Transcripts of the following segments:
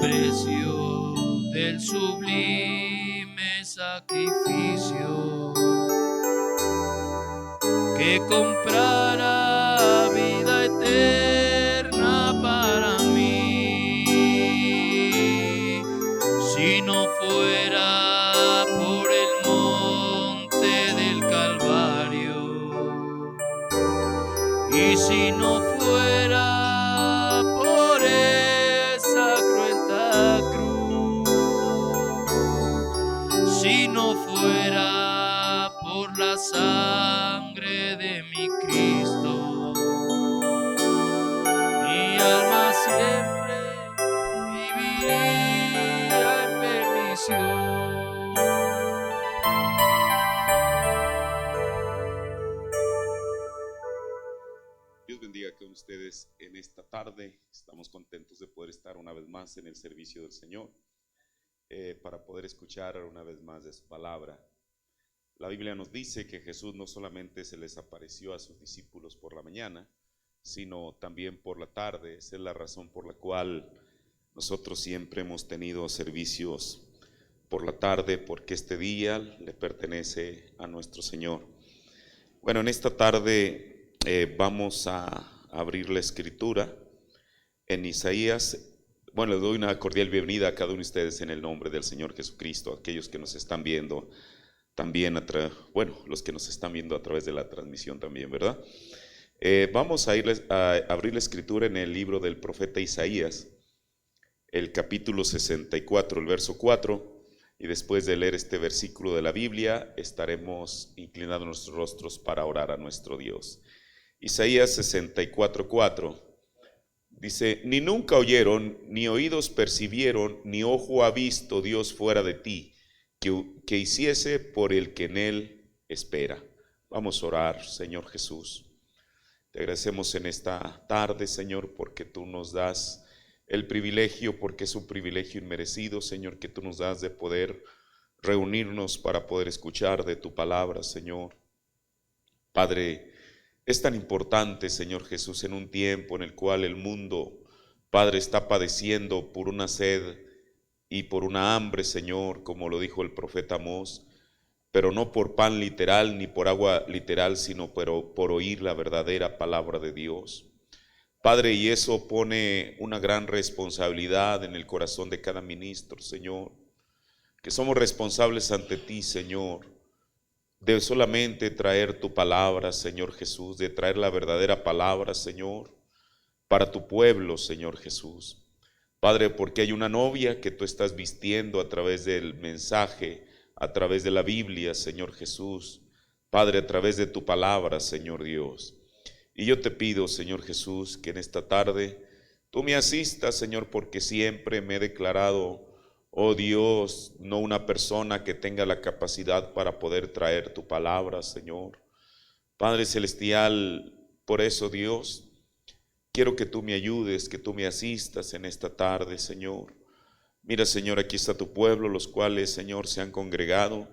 precio del sublime sacrificio que comprara vida eterna para mí. Si no fuera por el monte del Calvario, y si no fuera por esa cruenta cruz, si no fuera por la sangre de mi Cristo, mi alma siempre viviría en perdición. Dios bendiga con ustedes en esta tarde. Estamos contentos de poder estar una vez más en el servicio del Señor, para poder escuchar una vez más de su palabra. La Biblia nos dice que Jesús no solamente se les apareció a sus discípulos por la mañana, sino también por la tarde. Esa es la razón por la cual nosotros siempre hemos tenido servicios por la tarde, porque este día le pertenece a nuestro Señor. Bueno, en esta tarde vamos a abrir la escritura en Isaías. Bueno, les doy una cordial bienvenida a cada uno de ustedes en el nombre del Señor Jesucristo, aquellos que nos están viendo también, los que nos están viendo a través de la transmisión también, ¿verdad? Vamos a abrir la escritura en el libro del profeta Isaías, el capítulo 64, el verso 4, y después de leer este versículo de la Biblia, estaremos inclinando nuestros rostros para orar a nuestro Dios. Isaías 64, 4 dice: ni nunca oyeron, ni oídos percibieron, ni ojo ha visto Dios fuera de ti, que hiciese por el que en él espera. Vamos a orar. Señor Jesús, te agradecemos en esta tarde, Señor, porque tú nos das el privilegio, porque es un privilegio inmerecido, Señor, que tú nos das de poder reunirnos para poder escuchar de tu palabra, Señor. Padre, es tan importante, Señor Jesús, en un tiempo en el cual el mundo, Padre, está padeciendo por una sed y por una hambre, Señor, como lo dijo el profeta Amós, pero no por pan literal ni por agua literal, sino por oír la verdadera palabra de Dios. Padre, y eso pone una gran responsabilidad en el corazón de cada ministro, Señor, que somos responsables ante ti, Señor, de solamente traer tu palabra, Señor Jesús, de traer la verdadera palabra, Señor, para tu pueblo, Señor Jesús. Padre, porque hay una novia que tú estás vistiendo a través del mensaje, a través de la Biblia, Señor Jesús. Padre, a través de tu palabra, Señor Dios. Y yo te pido, Señor Jesús, que en esta tarde tú me asistas, Señor, porque siempre me he declarado, oh Dios, no una persona que tenga la capacidad para poder traer tu palabra, Señor. Padre Celestial, por eso, Dios, quiero que tú me ayudes, que tú me asistas en esta tarde, Señor. Mira, Señor, aquí está tu pueblo, los cuales, Señor, se han congregado,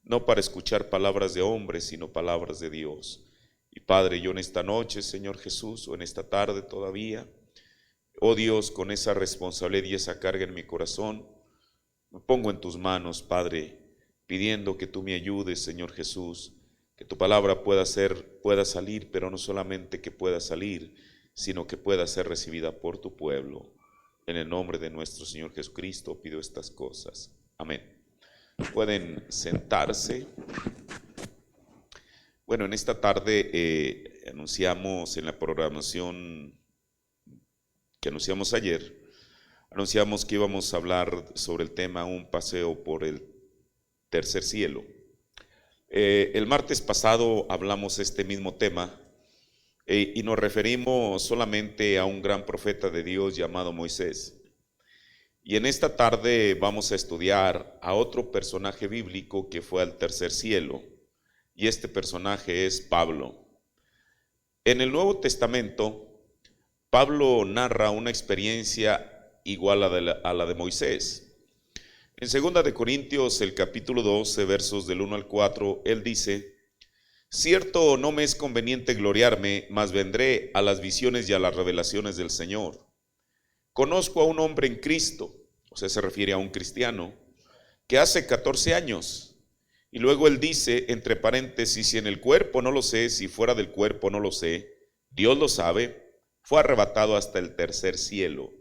no para escuchar palabras de hombres, sino palabras de Dios. Y Padre, yo en esta noche, Señor Jesús, o en esta tarde todavía, oh Dios, con esa responsabilidad y esa carga en mi corazón, me pongo en tus manos, Padre, pidiendo que tú me ayudes, Señor Jesús, que tu palabra pueda salir, pero no solamente que pueda salir, sino que pueda ser recibida por tu pueblo. En el nombre de nuestro Señor Jesucristo pido estas cosas. Amén. Pueden sentarse. Bueno, en esta tarde anunciamos en la programación que anunciamos ayer, anunciamos que íbamos a hablar sobre el tema un paseo por el tercer cielo. El martes pasado hablamos este mismo tema y nos referimos solamente a un gran profeta de Dios llamado Moisés. Y en esta tarde vamos a estudiar a otro personaje bíblico que fue al tercer cielo, y este personaje es Pablo. En el Nuevo Testamento, Pablo narra una experiencia igual a la de Moisés. En 2 de Corintios, el capítulo 12, versos del 1 al 4, él dice: cierto, no me es conveniente gloriarme, mas vendré a las visiones y a las revelaciones del Señor. Conozco a un hombre en Cristo, o sea, se refiere a un cristiano, que hace 14 años. Y luego él dice, entre paréntesis, si en el cuerpo no lo sé, si fuera del cuerpo no lo sé, Dios lo sabe, fue arrebatado hasta el tercer cielo.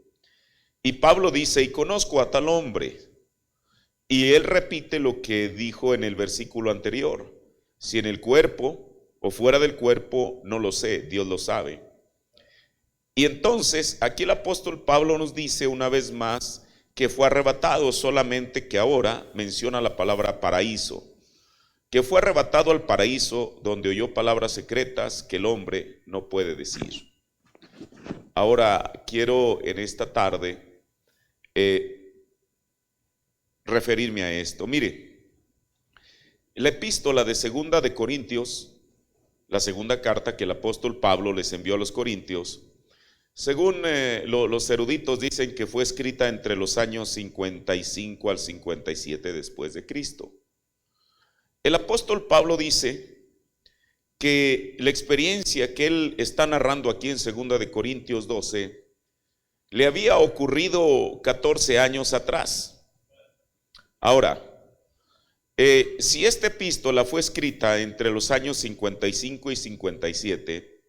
Y Pablo dice, y conozco a tal hombre. Y él repite lo que dijo en el versículo anterior, si en el cuerpo o fuera del cuerpo no lo sé, Dios lo sabe. Y entonces aquí el apóstol Pablo nos dice una vez más que fue arrebatado, solamente que ahora menciona la palabra paraíso, que fue arrebatado al paraíso donde oyó palabras secretas que el hombre no puede decir. Ahora quiero en esta tarde referirme a esto. Mire, la epístola de Segunda de Corintios, la segunda carta que el apóstol Pablo les envió a los Corintios, según los eruditos dicen que fue escrita entre los años 55 al 57 después de Cristo. El apóstol Pablo dice que la experiencia que él está narrando aquí en Segunda de Corintios 12 le había ocurrido 14 años atrás. Ahora, si esta epístola fue escrita entre los años 55 y 57,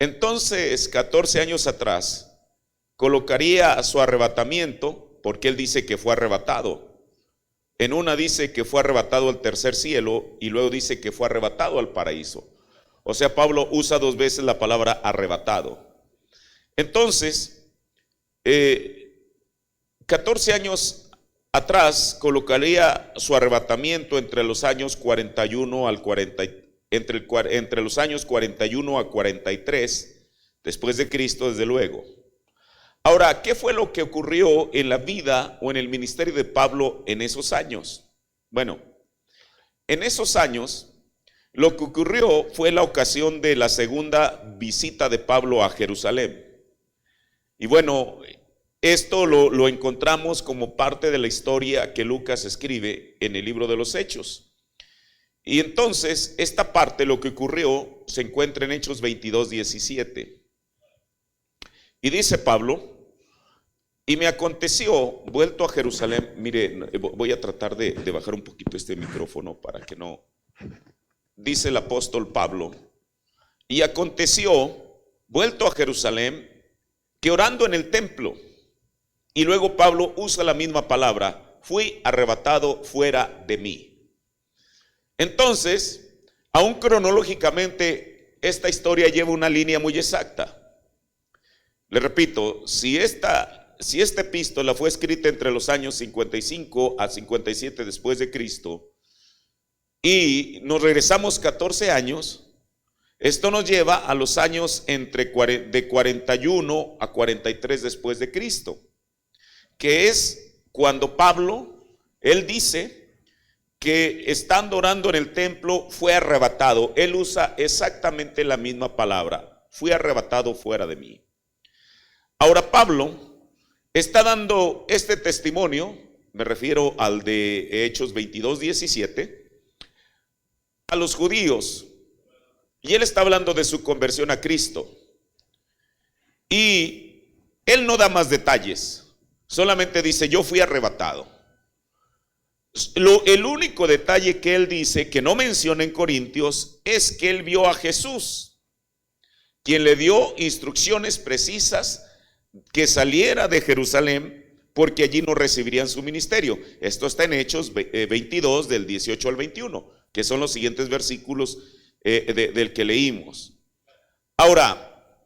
entonces 14 años atrás colocaría su arrebatamiento, porque él dice que fue arrebatado. En una dice que fue arrebatado al tercer cielo y luego dice que fue arrebatado al paraíso. O sea, Pablo usa dos veces la palabra arrebatado. Entonces, 14 años atrás colocaría su arrebatamiento entre los años 41 al 40, entre los años 41 a 43 después de Cristo, desde luego. Ahora, ¿qué fue lo que ocurrió en la vida o en el ministerio de Pablo en esos años? Bueno, en esos años lo que ocurrió fue la ocasión de la segunda visita de Pablo a Jerusalén. Y bueno, esto lo encontramos como parte de la historia que Lucas escribe en el libro de los Hechos. Y entonces, esta parte, lo que ocurrió, se encuentra en Hechos 22:17. Y dice Pablo, y me aconteció, vuelto a Jerusalén, mire, voy a tratar de bajar un poquito este micrófono para que no, dice el apóstol Pablo, y aconteció, vuelto a Jerusalén, que orando en el templo, y luego Pablo usa la misma palabra, fui arrebatado fuera de mí. Entonces, aún cronológicamente, esta historia lleva una línea muy exacta. Le repito, si esta epístola fue escrita entre los años 55 a 57 después de Cristo y nos regresamos 14 años, esto nos lleva a los años de 41 a 43 después de Cristo, que es cuando Pablo, él dice que estando orando en el templo fue arrebatado. Él usa exactamente la misma palabra, fui arrebatado fuera de mí. Ahora Pablo está dando este testimonio, me refiero al de Hechos 22:17, a los judíos. Y él está hablando de su conversión a Cristo. Y él no da más detalles, solamente dice, yo fui arrebatado. El único detalle que él dice, que no menciona en Corintios, es que él vio a Jesús, quien le dio instrucciones precisas que saliera de Jerusalén, porque allí no recibirían su ministerio. Esto está en Hechos 22 del 18 al 21, que son los siguientes versículos del que leímos. Ahora,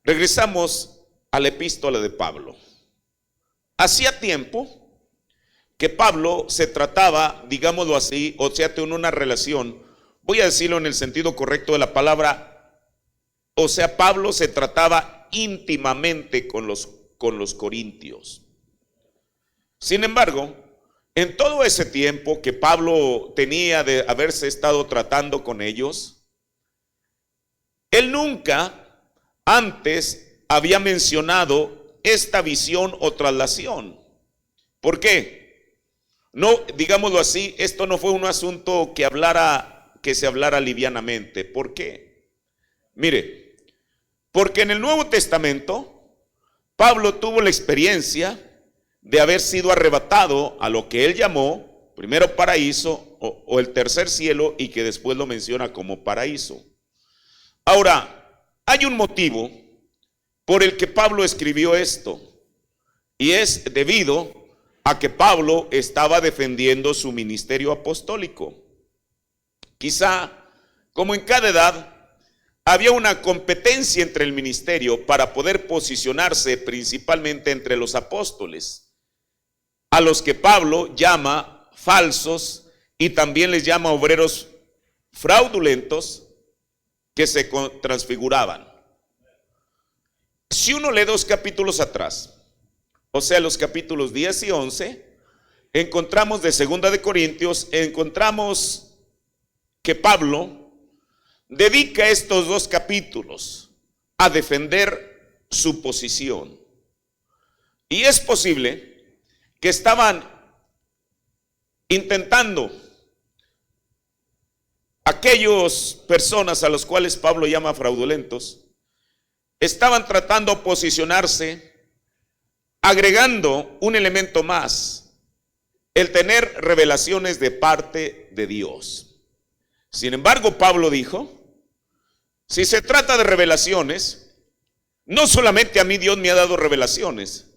regresamos a la epístola de Pablo. Hacía tiempo que Pablo se trataba, digámoslo así, o sea, tenía una relación, voy a decirlo en el sentido correcto de la palabra, o sea, Pablo se trataba íntimamente con los corintios. Sin embargo, en todo ese tiempo que Pablo tenía de haberse estado tratando con ellos, él nunca antes había mencionado esta visión o traslación. ¿Por qué? No, digámoslo así, esto no fue un asunto que se hablara livianamente. ¿Por qué? Mire, porque en el Nuevo Testamento Pablo tuvo la experiencia de haber sido arrebatado a lo que él llamó primero paraíso o el tercer cielo, y que después lo menciona como paraíso. Ahora, hay un motivo por el que Pablo escribió esto, y es debido a que Pablo estaba defendiendo su ministerio apostólico. Quizá, como en cada edad, había una competencia entre el ministerio para poder posicionarse principalmente entre los apóstoles, a los que Pablo llama falsos y también les llama obreros fraudulentos que se transfiguraban. Si uno lee 2 capítulos atrás, o sea, los capítulos 10 y 11, encontramos de 2 de Corintios, encontramos que Pablo dedica estos 2 capítulos a defender su posición. Y es posible que estaban intentando aquellas personas a los cuales Pablo llama fraudulentos, estaban tratando de posicionarse agregando un elemento más, el tener revelaciones de parte de Dios. Sin embargo, Pablo dijo, si se trata de revelaciones, no solamente a mí Dios me ha dado revelaciones,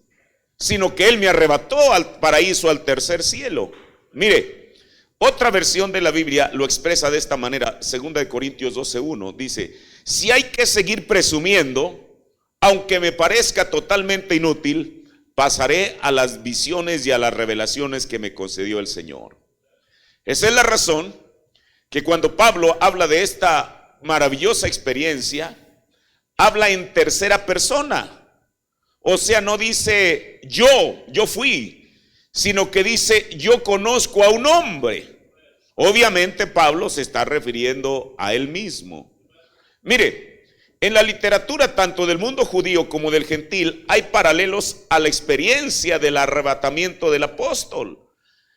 sino que Él me arrebató al paraíso, al tercer cielo. Mire, otra versión de la Biblia lo expresa de esta manera, 2 de Corintios 12:1, dice, si hay que seguir presumiendo, aunque me parezca totalmente inútil, pasaré a las visiones y a las revelaciones que me concedió el Señor. Esa es la razón que cuando Pablo habla de esta maravillosa experiencia, habla en tercera persona. O sea, no dice yo fui, sino que dice yo conozco a un hombre. Obviamente Pablo se está refiriendo a él mismo. Mire, en la literatura tanto del mundo judío como del gentil hay paralelos a la experiencia del arrebatamiento del apóstol.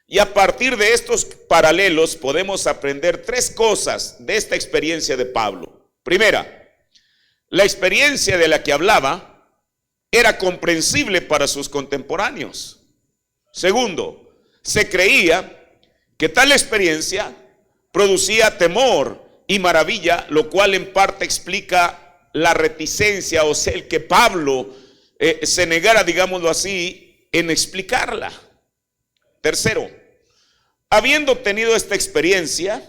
Y a partir de estos paralelos podemos aprender 3 cosas de esta experiencia de Pablo. Primera, la experiencia de la que hablaba era comprensible para sus contemporáneos. Segundo, se creía que tal experiencia producía temor y maravilla, lo cual en parte explica la reticencia, o sea, el que Pablo se negara, digámoslo así, en explicarla. Tercero, habiendo obtenido esta experiencia,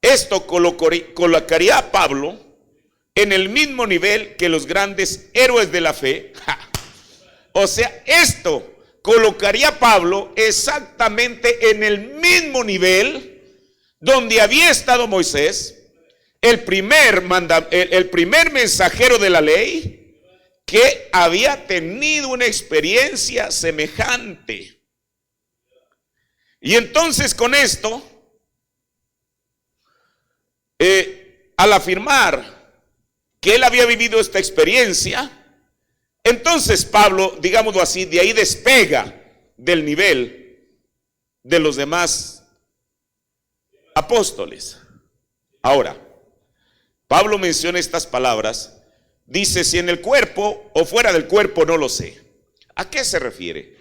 esto colocaría a Pablo en el mismo nivel que los grandes héroes de la fe. O sea, esto colocaría a Pablo exactamente en el mismo nivel donde había estado Moisés, el primer mensajero de la ley, que había tenido una experiencia semejante. Y entonces con esto, al afirmar que él había vivido esta experiencia, entonces Pablo, digámoslo así, de ahí despega del nivel de los demás apóstoles. Ahora, Pablo menciona estas palabras, dice, si en el cuerpo o fuera del cuerpo no lo sé. ¿A qué se refiere?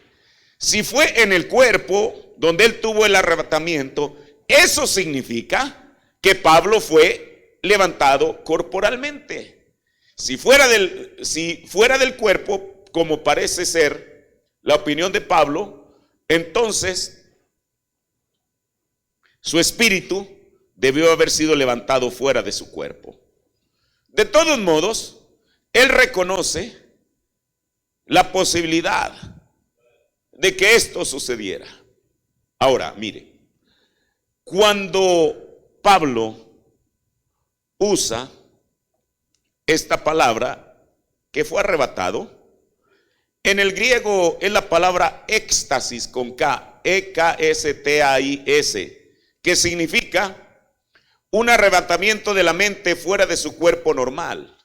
Si fue en el cuerpo donde él tuvo el arrebatamiento, eso significa que Pablo fue levantado corporalmente. Si fuera del cuerpo, como parece ser la opinión de Pablo, entonces su espíritu debió haber sido levantado fuera de su cuerpo. De todos modos, él reconoce la posibilidad de que esto sucediera. Ahora, mire, cuando Pablo usa esta palabra que fue arrebatado, en el griego es la palabra éxtasis con K, E-K-S-T-A-I-S, que significa un arrebatamiento de la mente fuera de su cuerpo normal.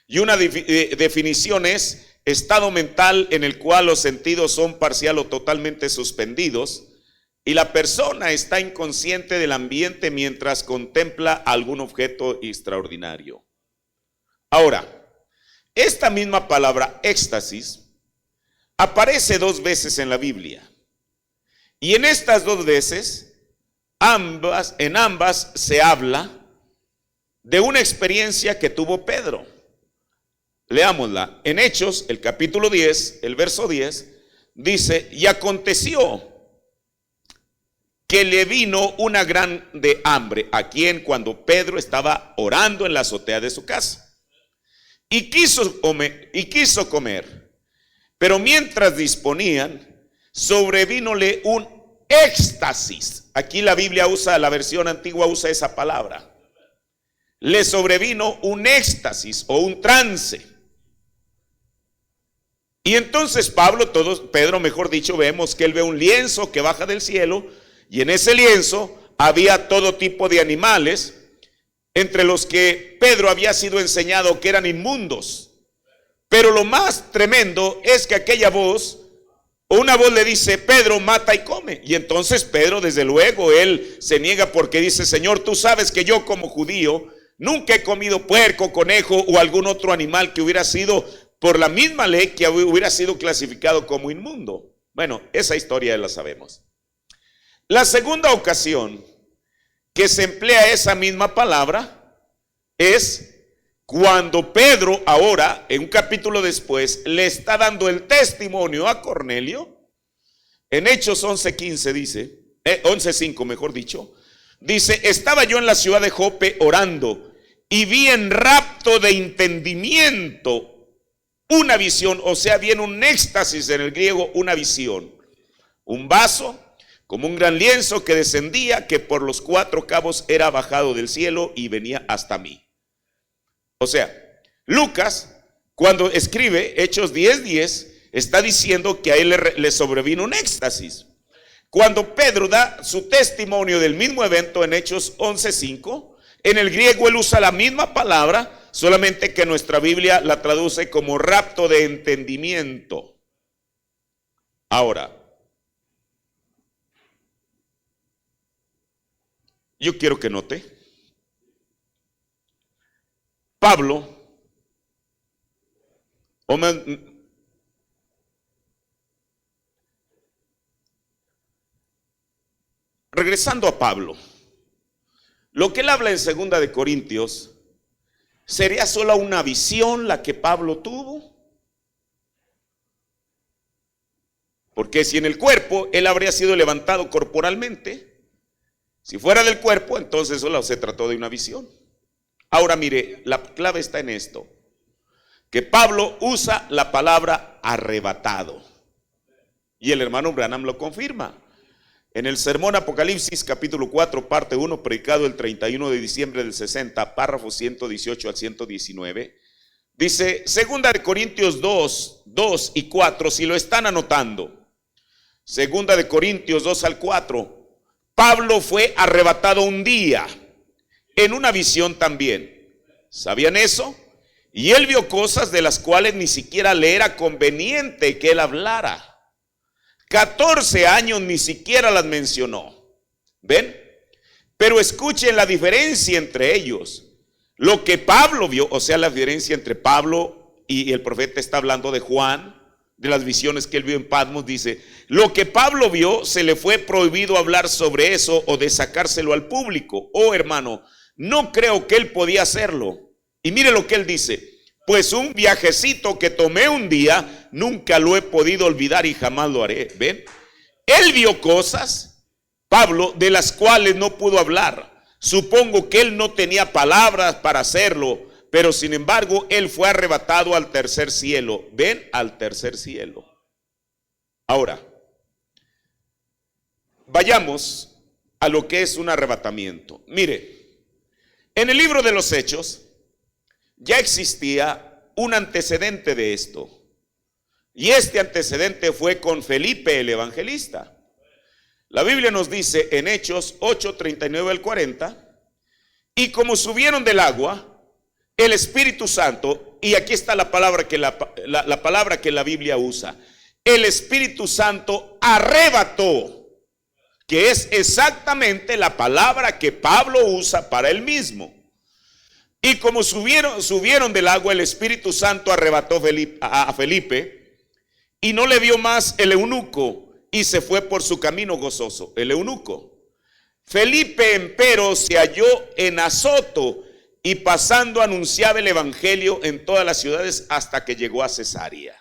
Y una definición es estado mental en el cual los sentidos son parcial o totalmente suspendidos y la persona está inconsciente del ambiente mientras contempla algún objeto extraordinario. Ahora, esta misma palabra éxtasis aparece 2 veces en la Biblia. Y en estas 2 veces, en ambas se habla de una experiencia que tuvo Pedro. Leámosla. En Hechos, el capítulo 10, el verso 10, dice: y aconteció que le vino una grande hambre. ¿A quién? Cuando Pedro estaba orando en la azotea de su casa. Y quiso comer. Pero mientras disponían, sobrevínole un éxtasis. Aquí la Biblia usa, la versión antigua usa esa palabra. Le sobrevino un éxtasis o un trance. Y entonces Pedro, mejor dicho, vemos que él ve un lienzo que baja del cielo, y en ese lienzo había todo tipo de animales, entre los que Pedro había sido enseñado que eran inmundos. Pero lo más tremendo es que aquella voz, una voz le dice: Pedro, mata y come. Y entonces Pedro, desde luego, él se niega porque dice: Señor, tú sabes que yo como judío nunca he comido puerco, conejo o algún otro animal que hubiera sido, por la misma ley, que hubiera sido clasificado como inmundo. Bueno, esa historia ya la sabemos. La segunda ocasión que se emplea esa misma palabra es cuando Pedro, ahora, en un capítulo después, le está dando el testimonio a Cornelio. En Hechos 11:15 dice, 11:5 mejor dicho, dice: estaba yo en la ciudad de Jope orando, y vi en rapto de entendimiento una visión, o sea, vi en un éxtasis, en el griego, una visión. Un vaso como un gran lienzo que descendía, que por los 4 cabos era bajado del cielo y venía hasta mí. O sea, Lucas, cuando escribe Hechos 10:10, está diciendo que a él le sobrevino un éxtasis. Cuando Pedro da su testimonio del mismo evento en Hechos 11:5, en el griego él usa la misma palabra, solamente que nuestra Biblia la traduce como rapto de entendimiento. Ahora, yo quiero que note, Pablo, regresando a Pablo, lo que él habla en 2 de Corintios, ¿sería solo una visión la que Pablo tuvo? Porque si en el cuerpo él habría sido levantado corporalmente, si fuera del cuerpo, entonces solo se trató de una visión. Ahora mire, la clave está en esto, que Pablo usa la palabra arrebatado, y el hermano Branham lo confirma. En el sermón Apocalipsis capítulo 4 parte 1, predicado el 31 de diciembre del 60, párrafos 118 al 119, dice 2 de Corintios 2 y 4, si lo están anotando. 2 de Corintios 2 al 4, Pablo fue arrebatado un día, en una visión también. ¿Sabían eso? Y él vio cosas de las cuales ni siquiera le era conveniente que él hablara. 14 años ni siquiera las mencionó. ¿Ven? Pero escuchen la diferencia entre ellos. Lo que Pablo vio, o sea, la diferencia entre Pablo y el profeta está hablando de Juan, de las visiones que él vio en Patmos, dice: lo que Pablo vio se le fue prohibido hablar sobre eso o de sacárselo al público. Oh hermano, no creo que él podía hacerlo. Y mire lo que él dice: pues un viajecito que tomé un día, nunca lo he podido olvidar y jamás lo haré. ¿Ven? Él vio cosas, Pablo, de las cuales no pudo hablar. Supongo que él no tenía palabras para hacerlo, pero sin embargo, él fue arrebatado al tercer cielo. ¿Ven? Al tercer cielo. Ahora, vayamos a lo que es un arrebatamiento. Mire, en el libro de los Hechos ya existía un antecedente de esto. Y este antecedente fue con Felipe el evangelista. La Biblia nos dice en Hechos 8:39 al 40, y como subieron del agua, el Espíritu Santo, y aquí está la palabra que la palabra que la Biblia usa, el Espíritu Santo arrebató, que es exactamente la palabra que Pablo usa para él mismo. Y como subieron del agua, el Espíritu Santo arrebató a Felipe, Y no le vio más el eunuco, y se fue por su camino gozoso. El eunuco. Felipe, empero, se halló en Azoto, y pasando anunciaba el evangelio en todas las ciudades hasta que llegó a Cesarea.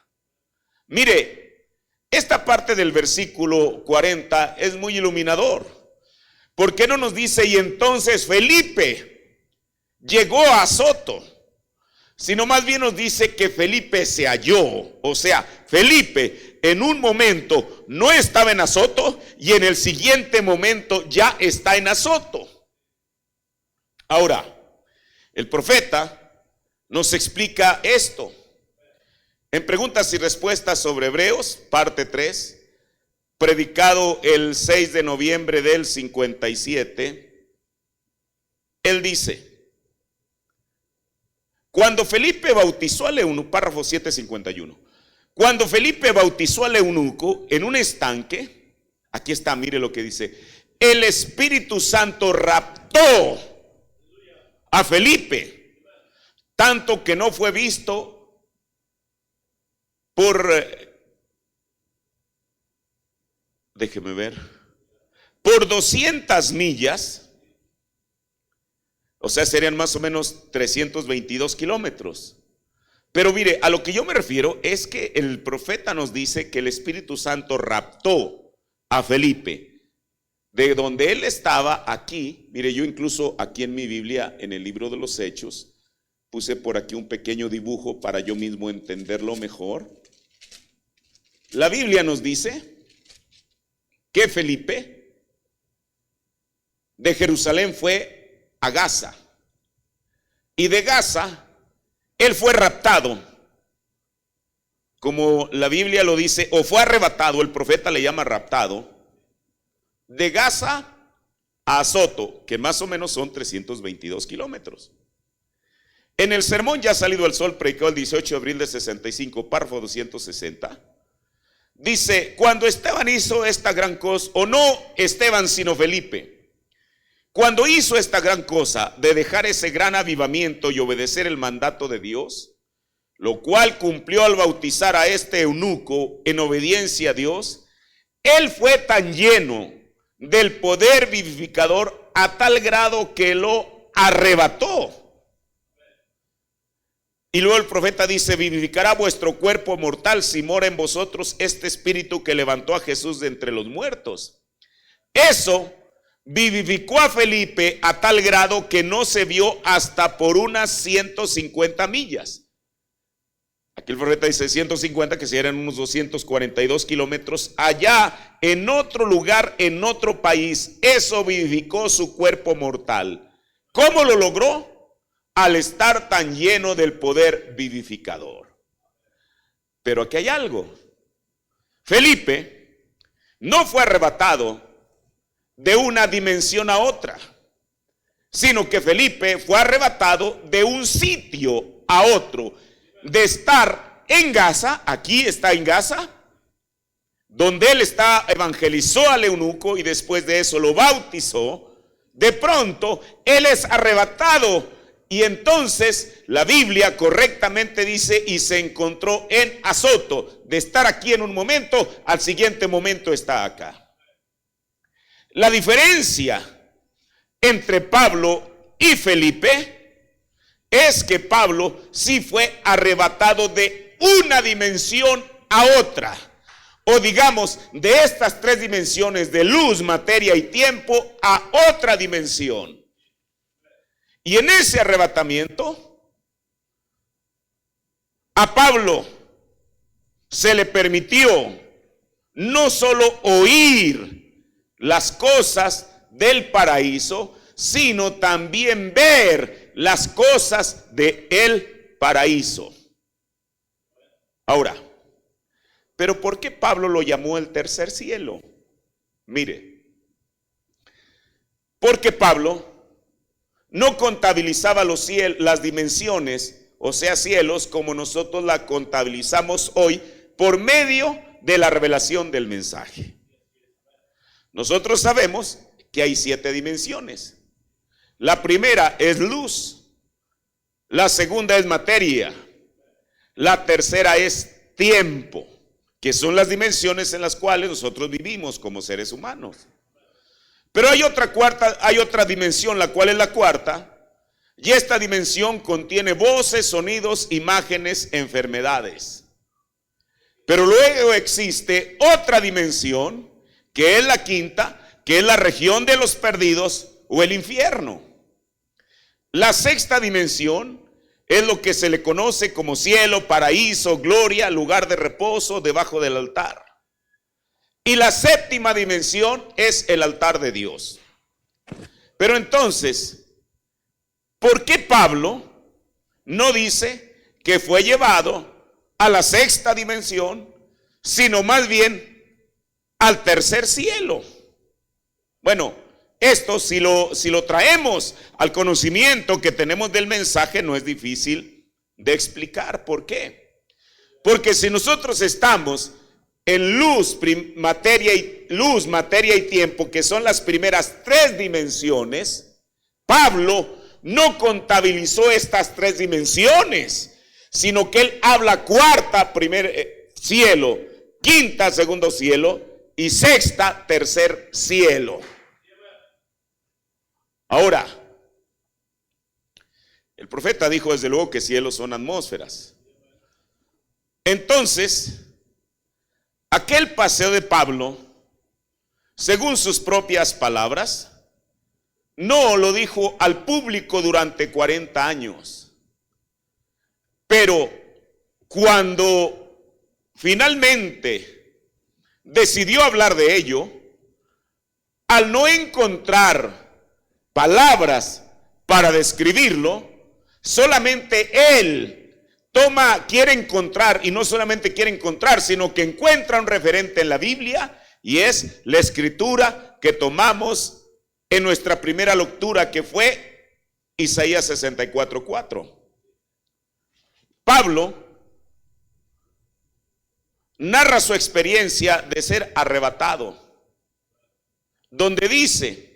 Mire, esta parte del versículo 40 es muy iluminador. ¿Por qué no nos dice, y entonces Felipe llegó a Azoto? Sino más bien nos dice que Felipe se halló. O sea, Felipe en un momento no estaba en Azoto y en el siguiente momento ya está en Azoto. Ahora, el profeta nos explica esto. En preguntas y respuestas sobre Hebreos, parte 3, predicado el 6 de noviembre del 57, él dice: cuando Felipe bautizó al eunuco, párrafo 7:51, cuando Felipe bautizó al eunuco en un estanque, aquí está, mire lo que dice: el Espíritu Santo raptó a Felipe, tanto que no fue visto por, déjeme ver, por 200 millas. O sea, serían más o menos 322 kilómetros. Pero mire, a lo que yo me refiero es que el profeta nos dice que el Espíritu Santo raptó a Felipe. De donde él estaba aquí, mire, yo incluso aquí en mi Biblia, en el libro de los Hechos, puse por aquí un pequeño dibujo para yo mismo entenderlo mejor. La Biblia nos dice que Felipe de Jerusalén fue a Gaza, y de Gaza él fue raptado, como la Biblia lo dice, o fue arrebatado, el profeta le llama raptado, de Gaza a Azoto, que más o menos son 322 kilómetros. En el sermón Ya ha salido el sol, predicado el 18 de abril de 65, párrafo 260, dice: cuando Esteban hizo esta gran cosa, o no Esteban sino Felipe, cuando hizo esta gran cosa de dejar ese gran avivamiento y obedecer el mandato de Dios, lo cual cumplió al bautizar a este eunuco en obediencia a Dios, él fue tan lleno del poder vivificador a tal grado que lo arrebató. Y luego el profeta dice: vivificará vuestro cuerpo mortal si mora en vosotros este espíritu que levantó a Jesús de entre los muertos. Eso vivificó a Felipe a tal grado que no se vio hasta por unas 150 millas. Aquí el profeta dice 150, que serían unos 242 kilómetros. Allá, en otro lugar, en otro país, eso vivificó su cuerpo mortal. ¿Cómo lo logró? Al estar tan lleno del poder vivificador. Pero aquí hay algo. Felipe no fue arrebatado de una dimensión a otra, sino que Felipe fue arrebatado de un sitio a otro, de estar en Gaza, aquí está en Gaza, donde él evangelizó al eunuco y después de eso lo bautizó. De pronto él es arrebatado, y entonces la Biblia correctamente dice: y se encontró en Azoto. De estar aquí en un momento, al siguiente momento está acá. La diferencia entre Pablo y Felipe es que Pablo sí fue arrebatado de una dimensión a otra, o digamos, de estas tres dimensiones de luz, materia y tiempo a otra dimensión. Y en ese arrebatamiento a Pablo se le permitió no solo oír las cosas del paraíso, sino también ver las cosas del paraíso. Ahora, ¿pero por qué Pablo lo llamó el tercer cielo? Mire, porque Pablo no contabilizaba las dimensiones, o sea, cielos, como nosotros la contabilizamos hoy por medio de la revelación del mensaje. Nosotros sabemos que hay 7 dimensiones. La primera es luz, la segunda es materia, la tercera es tiempo, que son las dimensiones en las cuales nosotros vivimos como seres humanos. Pero hay otra dimensión, la cual es la cuarta, y esta dimensión contiene voces, sonidos, imágenes, enfermedades. Pero luego existe otra dimensión, que es la quinta, que es la región de los perdidos o el infierno. La sexta dimensión es lo que se le conoce como cielo, paraíso, gloria, lugar de reposo debajo del altar. Y la séptima dimensión es el altar de Dios. Pero entonces, ¿por qué Pablo no dice que fue llevado a la sexta dimensión, sino más bien al tercer cielo? Bueno, esto si lo traemos al conocimiento que tenemos del mensaje, no es difícil de explicar. ¿Por qué? Porque si nosotros estamos en luz, materia y tiempo, que son las primeras tres dimensiones, Pablo no contabilizó estas tres dimensiones, sino que él habla cuarta, primer cielo, quinta, segundo cielo, y sexta, tercer cielo. Ahora, el profeta dijo desde luego que cielos son atmósferas. Entonces, aquel paseo de Pablo, según sus propias palabras, no lo dijo al público durante 40 años. Pero cuando finalmente decidió hablar de ello, al no encontrar palabras para describirlo, solamente él quiere encontrar, y no solamente quiere encontrar, sino que encuentra un referente en la Biblia, y es la escritura que tomamos en nuestra primera lectura, que fue Isaías 64:4. Pablo narra su experiencia de ser arrebatado, donde dice,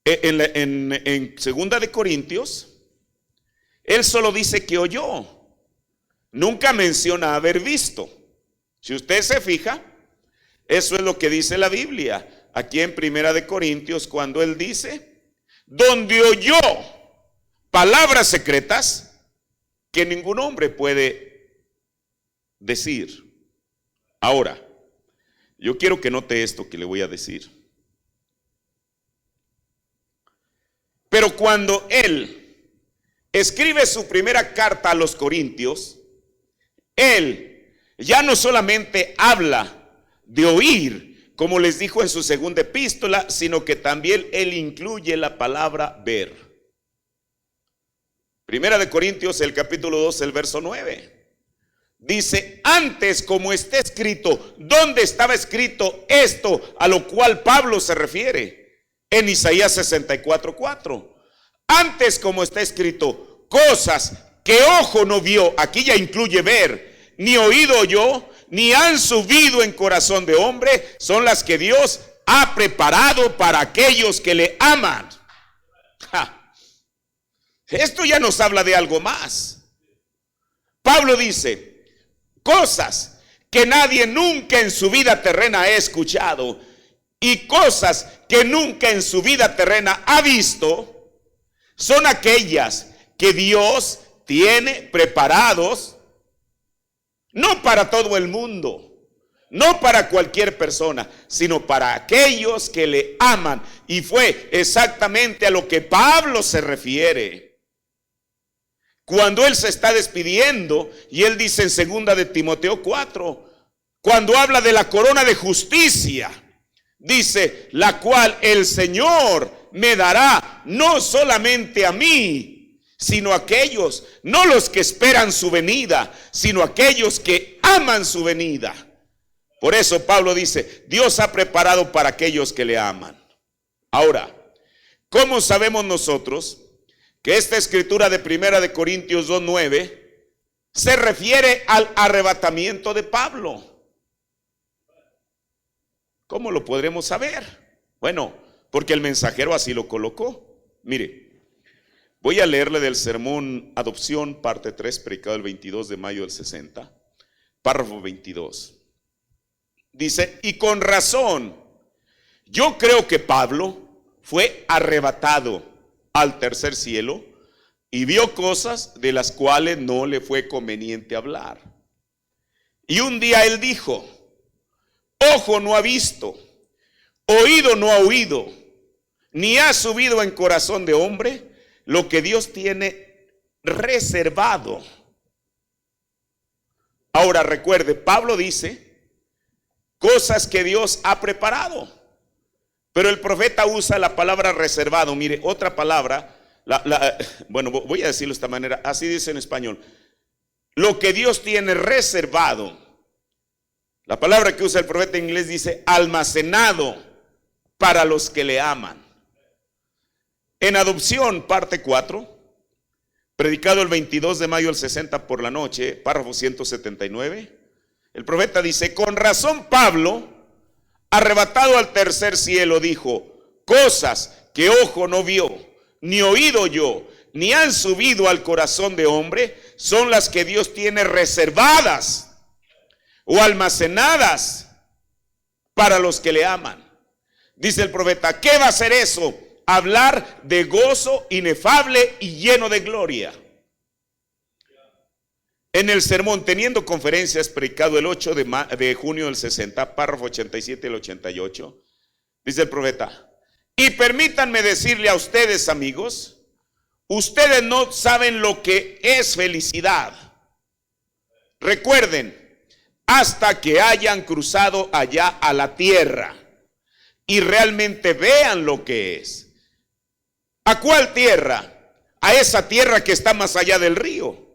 en segunda de Corintios, él solo dice que oyó, nunca menciona haber visto. Si usted se fija, eso es lo que dice la Biblia aquí en primera de Corintios, cuando él dice, donde oyó palabras secretas que ningún hombre puede decir. Ahora, yo quiero que note esto que le voy a decir. Pero cuando él escribe su primera carta a los Corintios, él ya no solamente habla de oír, como les dijo en su segunda epístola, sino que también él incluye la palabra ver. Primera de Corintios, el capítulo 2, el verso 9. Dice, antes como está escrito, ¿dónde estaba escrito esto a lo cual Pablo se refiere? En Isaías 64:4. Antes como está escrito, cosas que ojo no vio, aquí ya incluye ver, ni oído oyó, ni han subido en corazón de hombre, son las que Dios ha preparado para aquellos que le aman. Esto ya nos habla de algo más. Pablo dice, cosas que nadie nunca en su vida terrena ha escuchado y cosas que nunca en su vida terrena ha visto, son aquellas que Dios tiene preparados, no para todo el mundo, no para cualquier persona, sino para aquellos que le aman. Y fue exactamente a lo que Pablo se refiere cuando él se está despidiendo, y él dice en segunda de Timoteo 4, cuando habla de la corona de justicia, dice, la cual el Señor me dará, no solamente a mí, sino a aquellos, no los que esperan su venida, sino aquellos que aman su venida. Por eso Pablo dice, Dios ha preparado para aquellos que le aman. Ahora, ¿cómo sabemos nosotros que esta escritura de primera de Corintios 2:9 se refiere al arrebatamiento de Pablo? ¿Cómo lo podremos saber? Bueno, porque el mensajero así lo colocó. Mire, Voy a leerle del sermón Adopción, parte 3, predicado el 22 de mayo del 60, párrafo 22. Dice, y con razón, yo creo que Pablo fue arrebatado al tercer cielo y vio cosas de las cuales no le fue conveniente hablar. Y un día él dijo, ojo no ha visto, oído no ha oído, ni ha subido en corazón de hombre lo que Dios tiene reservado. Ahora recuerde, Pablo dice cosas que Dios ha preparado, pero el profeta usa la palabra reservado. Mire, otra palabra, bueno, voy a decirlo de esta manera, así dice en español, lo que Dios tiene reservado. La palabra que usa el profeta en inglés dice almacenado para los que le aman. En Adopción, parte 4, predicado el 22 de mayo del 60 por la noche, párrafo 179, el profeta dice, con razón Pablo, arrebatado al tercer cielo, dijo, cosas que ojo no vio, ni oído yo, ni han subido al corazón de hombre, son las que Dios tiene reservadas o almacenadas para los que le aman. Dice el profeta, ¿qué va a ser eso? Hablar de gozo inefable y lleno de gloria. En el sermón Teniendo Conferencias, predicado el 8 de junio del 60, párrafo 87 y el 88, dice el profeta, y permítanme decirle a ustedes, amigos, ustedes no saben lo que es felicidad. Recuerden, hasta que hayan cruzado allá a la tierra y realmente vean lo que es. ¿A cuál tierra? A esa tierra que está más allá del río.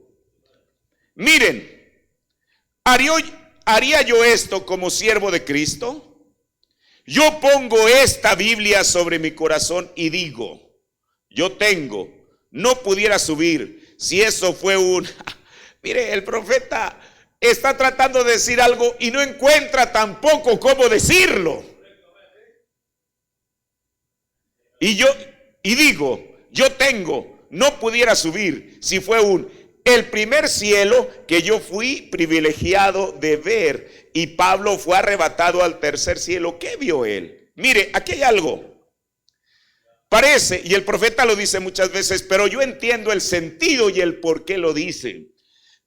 Miren, ¿haría yo esto como siervo de Cristo? Yo pongo esta Biblia sobre mi corazón y digo, yo tengo, no pudiera subir si eso fue un... Mire, el profeta está tratando de decir algo y no encuentra tampoco cómo decirlo. Y digo, yo tengo, no pudiera subir si fue el primer cielo que yo fui privilegiado de ver, y Pablo fue arrebatado al tercer cielo. ¿Qué vio él? Mire, aquí hay algo. Parece, y el profeta lo dice muchas veces, pero yo entiendo el sentido y el por qué lo dice.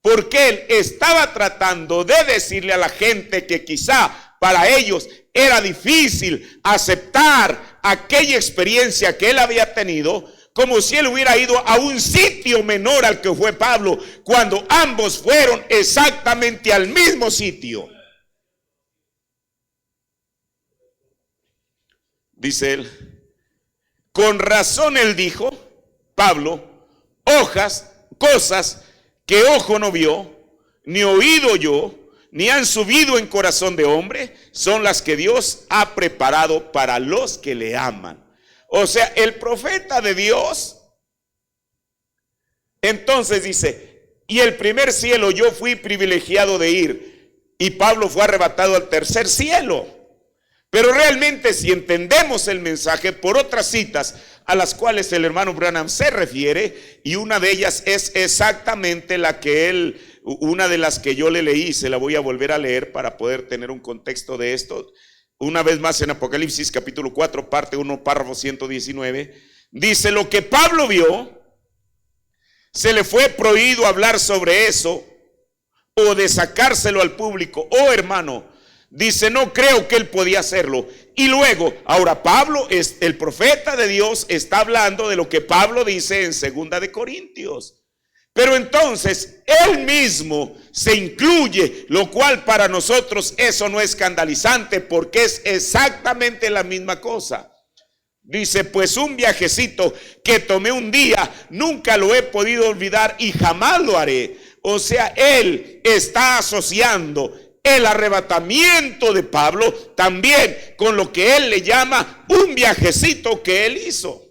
Porque él estaba tratando de decirle a la gente que quizá para ellos era difícil aceptar aquella experiencia que él había tenido, como si él hubiera ido a un sitio menor al que fue Pablo, cuando ambos fueron exactamente al mismo sitio. Dice él, con razón él dijo, Pablo, cosas que ojo no vio, ni oído yo, ni han subido en corazón de hombre, son las que Dios ha preparado para los que le aman. O sea, el profeta de Dios, entonces dice, y el primer cielo yo fui privilegiado de ir, y Pablo fue arrebatado al tercer cielo. Pero realmente, si entendemos el mensaje por otras citas a las cuales el hermano Branham se refiere, y una de ellas es exactamente una de las que yo le leí, se la voy a volver a leer para poder tener un contexto de esto. Una vez más en Apocalipsis capítulo 4, parte 1, párrafo 119, dice, lo que Pablo vio, se le fue prohibido hablar sobre eso o de sacárselo al público. Oh hermano, dice, no creo que él podía hacerlo. Y luego, ahora Pablo, el profeta de Dios, está hablando de lo que Pablo dice en 2 de Corintios. Pero entonces él mismo se incluye, lo cual para nosotros eso no es escandalizante, porque es exactamente la misma cosa. Dice, pues un viajecito que tomé un día, nunca lo he podido olvidar y jamás lo haré. O sea, él está asociando el arrebatamiento de Pablo también con lo que él le llama un viajecito que él hizo.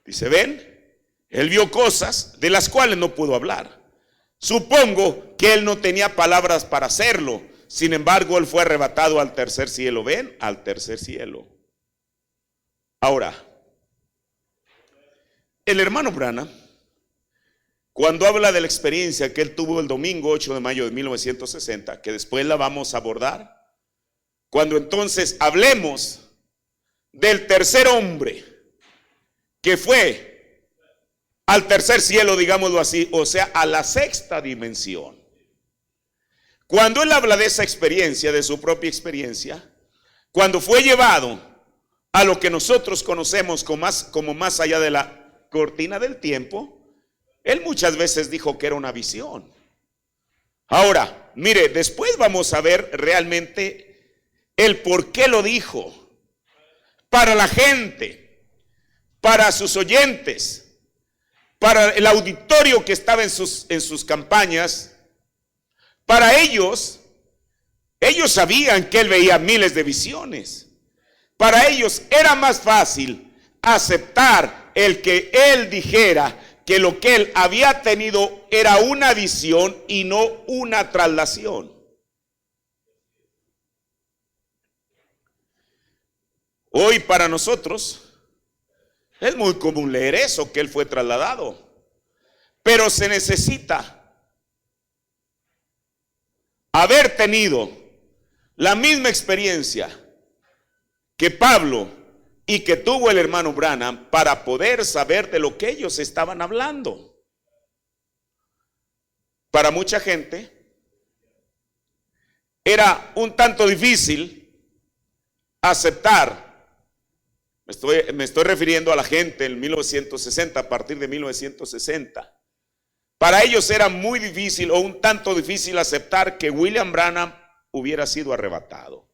Dice, ven, él vio cosas de las cuales no pudo hablar. Supongo que él no tenía palabras para hacerlo. Sin embargo, él fue arrebatado al tercer cielo. Ven, al tercer cielo. Ahora, el hermano Branham, cuando habla de la experiencia que él tuvo el domingo 8 de mayo de 1960, que después la vamos a abordar, cuando entonces hablemos del tercer hombre que fue al tercer cielo, digámoslo así, o sea, a la sexta dimensión. Cuando él habla de esa experiencia, de su propia experiencia, cuando fue llevado a lo que nosotros conocemos como más allá de la cortina del tiempo, él muchas veces dijo que era una visión. Ahora, mire, después vamos a ver realmente el por qué lo dijo. Para la gente, para sus oyentes, para el auditorio que estaba en sus campañas, para ellos sabían que él veía miles de visiones. Para ellos era más fácil aceptar el que él dijera que lo que él había tenido era una visión y no una traslación. Hoy para nosotros es muy común leer eso, que él fue trasladado, pero se necesita haber tenido la misma experiencia que Pablo y que tuvo el hermano Branham para poder saber de lo que ellos estaban hablando. Para mucha gente era un tanto difícil aceptar, me estoy refiriendo a la gente en 1960, a partir de 1960. Para ellos era muy difícil o un tanto difícil aceptar que William Branham hubiera sido arrebatado.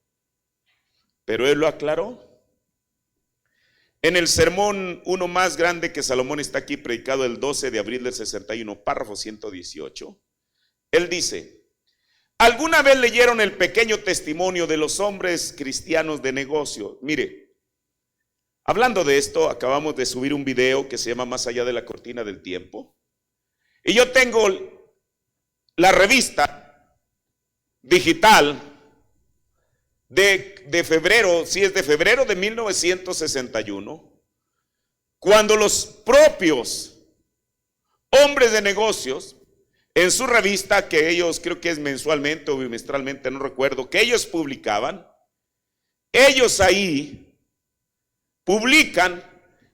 Pero él lo aclaró. En el sermón, uno más grande que Salomón, está aquí predicado el 12 de abril del 61, párrafo 118. Él dice: ¿alguna vez leyeron el pequeño testimonio de los hombres cristianos de negocio? Mire, hablando de esto, acabamos de subir un video que se llama Más allá de la cortina del tiempo. Y yo tengo la revista digital de febrero, si es de febrero de 1961, cuando los propios hombres de negocios, en su revista, que ellos creo que es mensualmente o bimestralmente, no recuerdo, que ellos publicaban, ellos ahí publican,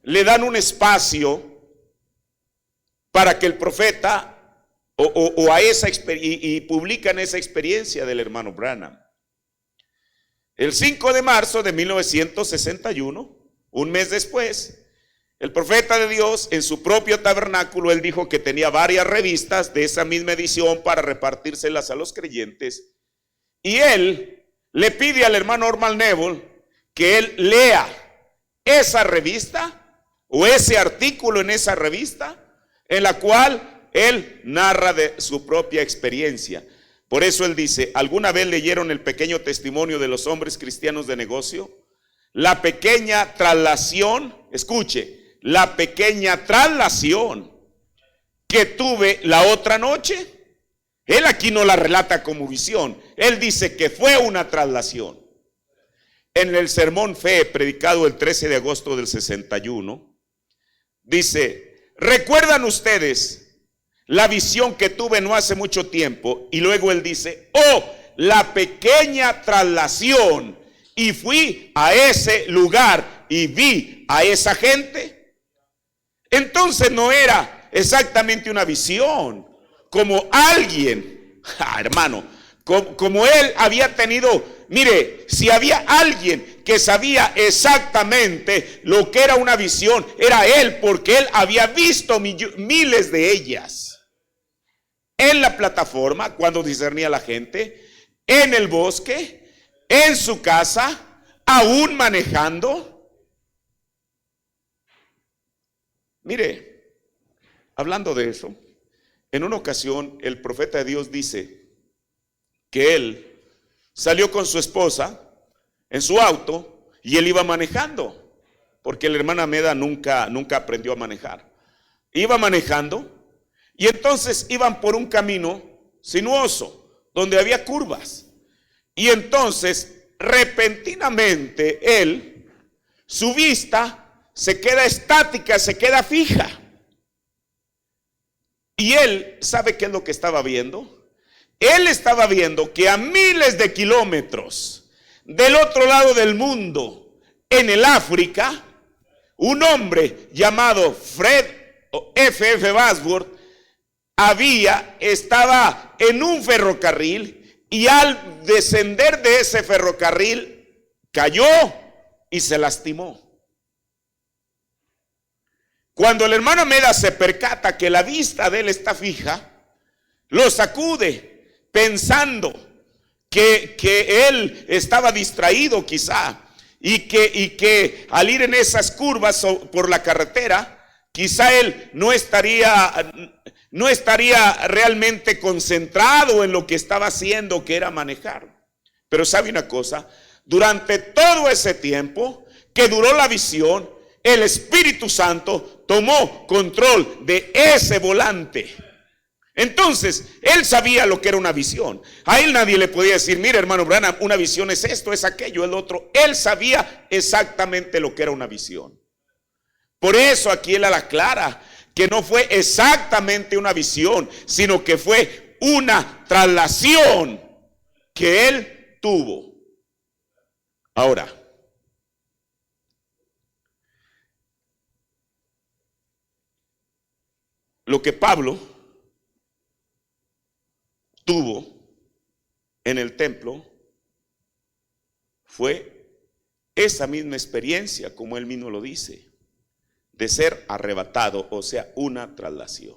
le dan un espacio para que el profeta y publican esa experiencia del hermano Branham. El 5 de marzo de 1961, un mes después, el profeta de Dios, en su propio tabernáculo, él dijo que tenía varias revistas de esa misma edición para repartírselas a los creyentes. Y él le pide al hermano Norman Neville que él lea esa revista o ese artículo en esa revista, en la cual él narra de su propia experiencia. Por eso él dice: ¿alguna vez leyeron el pequeño testimonio de los hombres cristianos de negocio? La pequeña traslación, escuche, la pequeña traslación que tuve la otra noche. Él aquí no la relata como visión, él dice que fue una traslación. En el sermón Fe, predicado el 13 de agosto del 61, dice: ¿recuerdan ustedes la visión que tuve no hace mucho tiempo? Y luego él dice: oh, la pequeña traslación, y fui a ese lugar y vi a esa gente. Entonces no era exactamente una visión, como alguien, hermano, como él había tenido. Mire, si había alguien que sabía exactamente lo que era una visión, era él, porque él había visto miles de ellas. En la plataforma, cuando discernía a la gente, en el bosque, en su casa, aún manejando. Mire, hablando de eso, en una ocasión el profeta de Dios dice que él salió con su esposa en su auto y él iba manejando, porque la hermana Meda nunca aprendió a manejar. Iba manejando. Y entonces iban por un camino sinuoso, donde había curvas. Y entonces, repentinamente, su vista se queda estática, se queda fija. Y él, ¿sabe qué es lo que estaba viendo? Él estaba viendo que a miles de kilómetros del otro lado del mundo, en el África, un hombre llamado Fred o F.F. Wadsworth estaba en un ferrocarril, y al descender de ese ferrocarril cayó y se lastimó. Cuando el hermano Meda se percata que la vista de él está fija, lo sacude pensando que él estaba distraído quizá, y que al ir en esas curvas por la carretera, quizá él no estaría realmente concentrado en lo que estaba haciendo, que era manejar. Pero sabe una cosa, durante todo ese tiempo que duró la visión, el Espíritu Santo tomó control de ese volante. Entonces, él sabía lo que era una visión. A él nadie le podía decir: mira, hermano Branham, una visión es esto, es aquello, el otro. Él sabía exactamente lo que era una visión. Por eso aquí él aclara que no fue exactamente una visión, sino que fue una traslación que él tuvo. Ahora, lo que Pablo tuvo en el templo fue esa misma experiencia, como él mismo lo dice, de ser arrebatado, o sea, una traslación.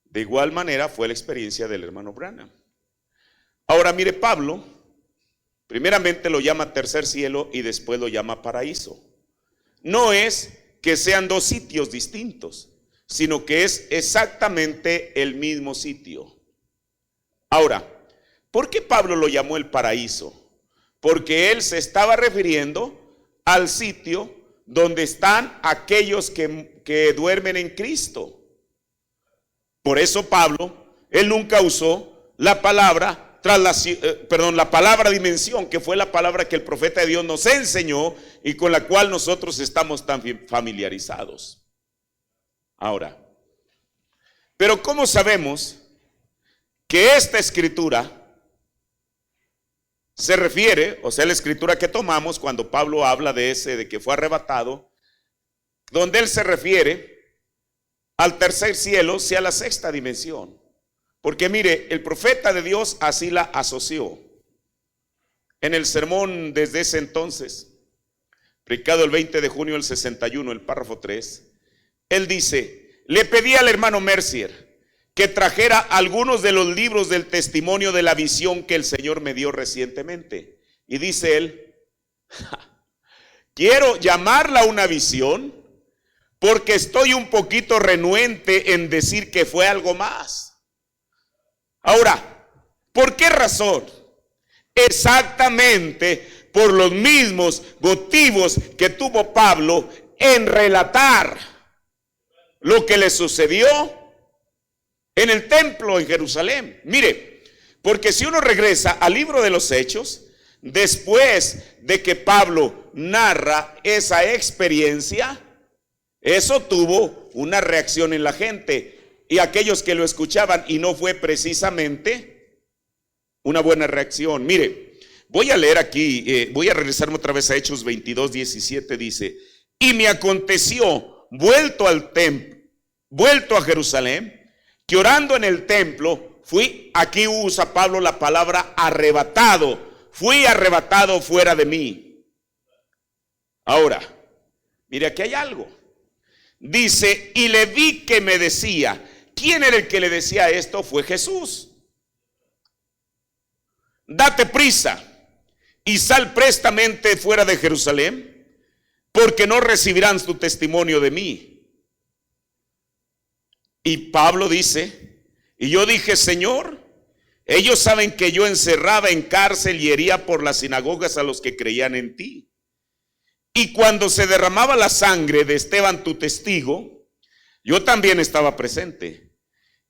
De igual manera fue la experiencia del hermano Branham. Ahora mire, Pablo primeramente lo llama tercer cielo y después lo llama paraíso. No es que sean dos sitios distintos, sino que es exactamente el mismo sitio. Ahora, ¿por qué Pablo lo llamó el paraíso? Porque él se estaba refiriendo al sitio donde están aquellos que duermen en Cristo. Por eso Pablo, él nunca usó la palabra la palabra dimensión, que fue la palabra que el profeta de Dios nos enseñó y con la cual nosotros estamos tan familiarizados. Ahora, pero ¿cómo sabemos que esta escritura se refiere, o sea, la escritura que tomamos cuando Pablo habla de que fue arrebatado, donde él se refiere al tercer cielo, sea la sexta dimensión? Porque mire, el profeta de Dios así la asoció. En el sermón desde ese entonces, predicado el 20 de junio del 61, el párrafo 3, él dice: le pedí al hermano Mercier que trajera algunos de los libros del testimonio de la visión que el Señor me dio recientemente. Y dice él: quiero llamarla una visión porque estoy un poquito renuente en decir que fue algo más. Ahora, ¿por qué razón? Exactamente por los mismos motivos que tuvo Pablo en relatar lo que le sucedió en el templo en Jerusalén. Mire, porque si uno regresa al libro de los Hechos, después de que Pablo narra esa experiencia, eso tuvo una reacción en la gente y aquellos que lo escuchaban, y no fue precisamente una buena reacción. Mire, voy a leer aquí, voy a regresarme otra vez a Hechos 22, 17, dice: y me aconteció, vuelto a Jerusalén, que orando en el templo, aquí usa Pablo la palabra arrebatado, fui arrebatado fuera de mí. Ahora, mire, aquí hay algo. Dice: y le vi que me decía. ¿Quién era el que le decía esto? Fue Jesús. Date prisa y sal prestamente fuera de Jerusalén, porque no recibirán tu testimonio de mí. Y Pablo dice: y yo dije: Señor, ellos saben que yo encerraba en cárcel y hería por las sinagogas a los que creían en ti. Y cuando se derramaba la sangre de Esteban tu testigo, yo también estaba presente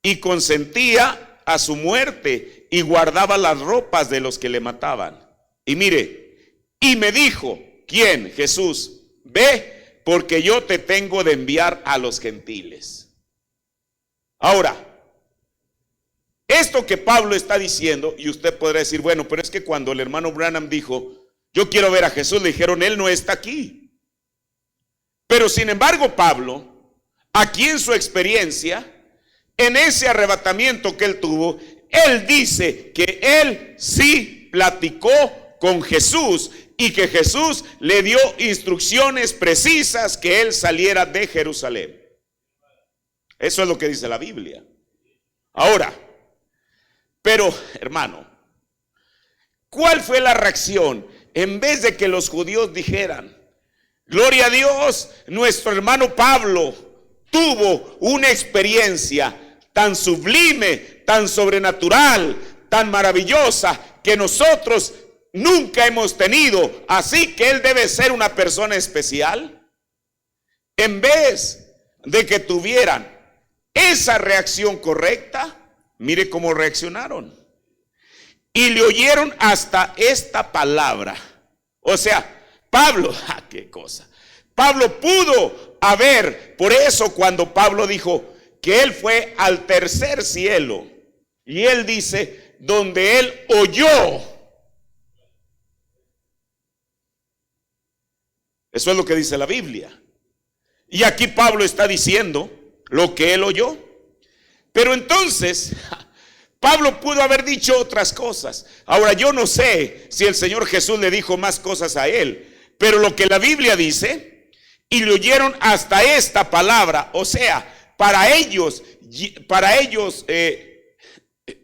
y consentía a su muerte y guardaba las ropas de los que le mataban. Y mire, y me dijo: ¿quién? Jesús: ve, porque yo te tengo de enviar a los gentiles. Ahora, esto que Pablo está diciendo, y usted podrá decir, bueno, pero es que cuando el hermano Branham dijo, yo quiero ver a Jesús, le dijeron, él no está aquí. Pero sin embargo, Pablo, aquí en su experiencia, en ese arrebatamiento que él tuvo, él dice que él sí platicó con Jesús y que Jesús le dio instrucciones precisas que él saliera de Jerusalén. Eso es lo que dice la Biblia. Ahora, pero hermano, ¿cuál fue la reacción? En vez de que los judíos dijeran, gloria a Dios, nuestro hermano Pablo tuvo una experiencia tan sublime, tan sobrenatural, tan maravillosa, que nosotros nunca hemos tenido, así que él debe ser una persona especial. En vez de que tuvieran esa reacción correcta, mire cómo reaccionaron. Y le oyeron hasta esta palabra. O sea, Pablo, qué cosa. Pablo pudo haber, por eso cuando Pablo dijo que él fue al tercer cielo, y él dice, donde él oyó. Eso es lo que dice la Biblia. Y aquí Pablo está diciendo lo que él oyó. Pero entonces, Pablo pudo haber dicho otras cosas. Ahora yo no sé si el Señor Jesús le dijo más cosas a él, pero lo que la Biblia dice, y le oyeron hasta esta palabra. O sea, para ellos,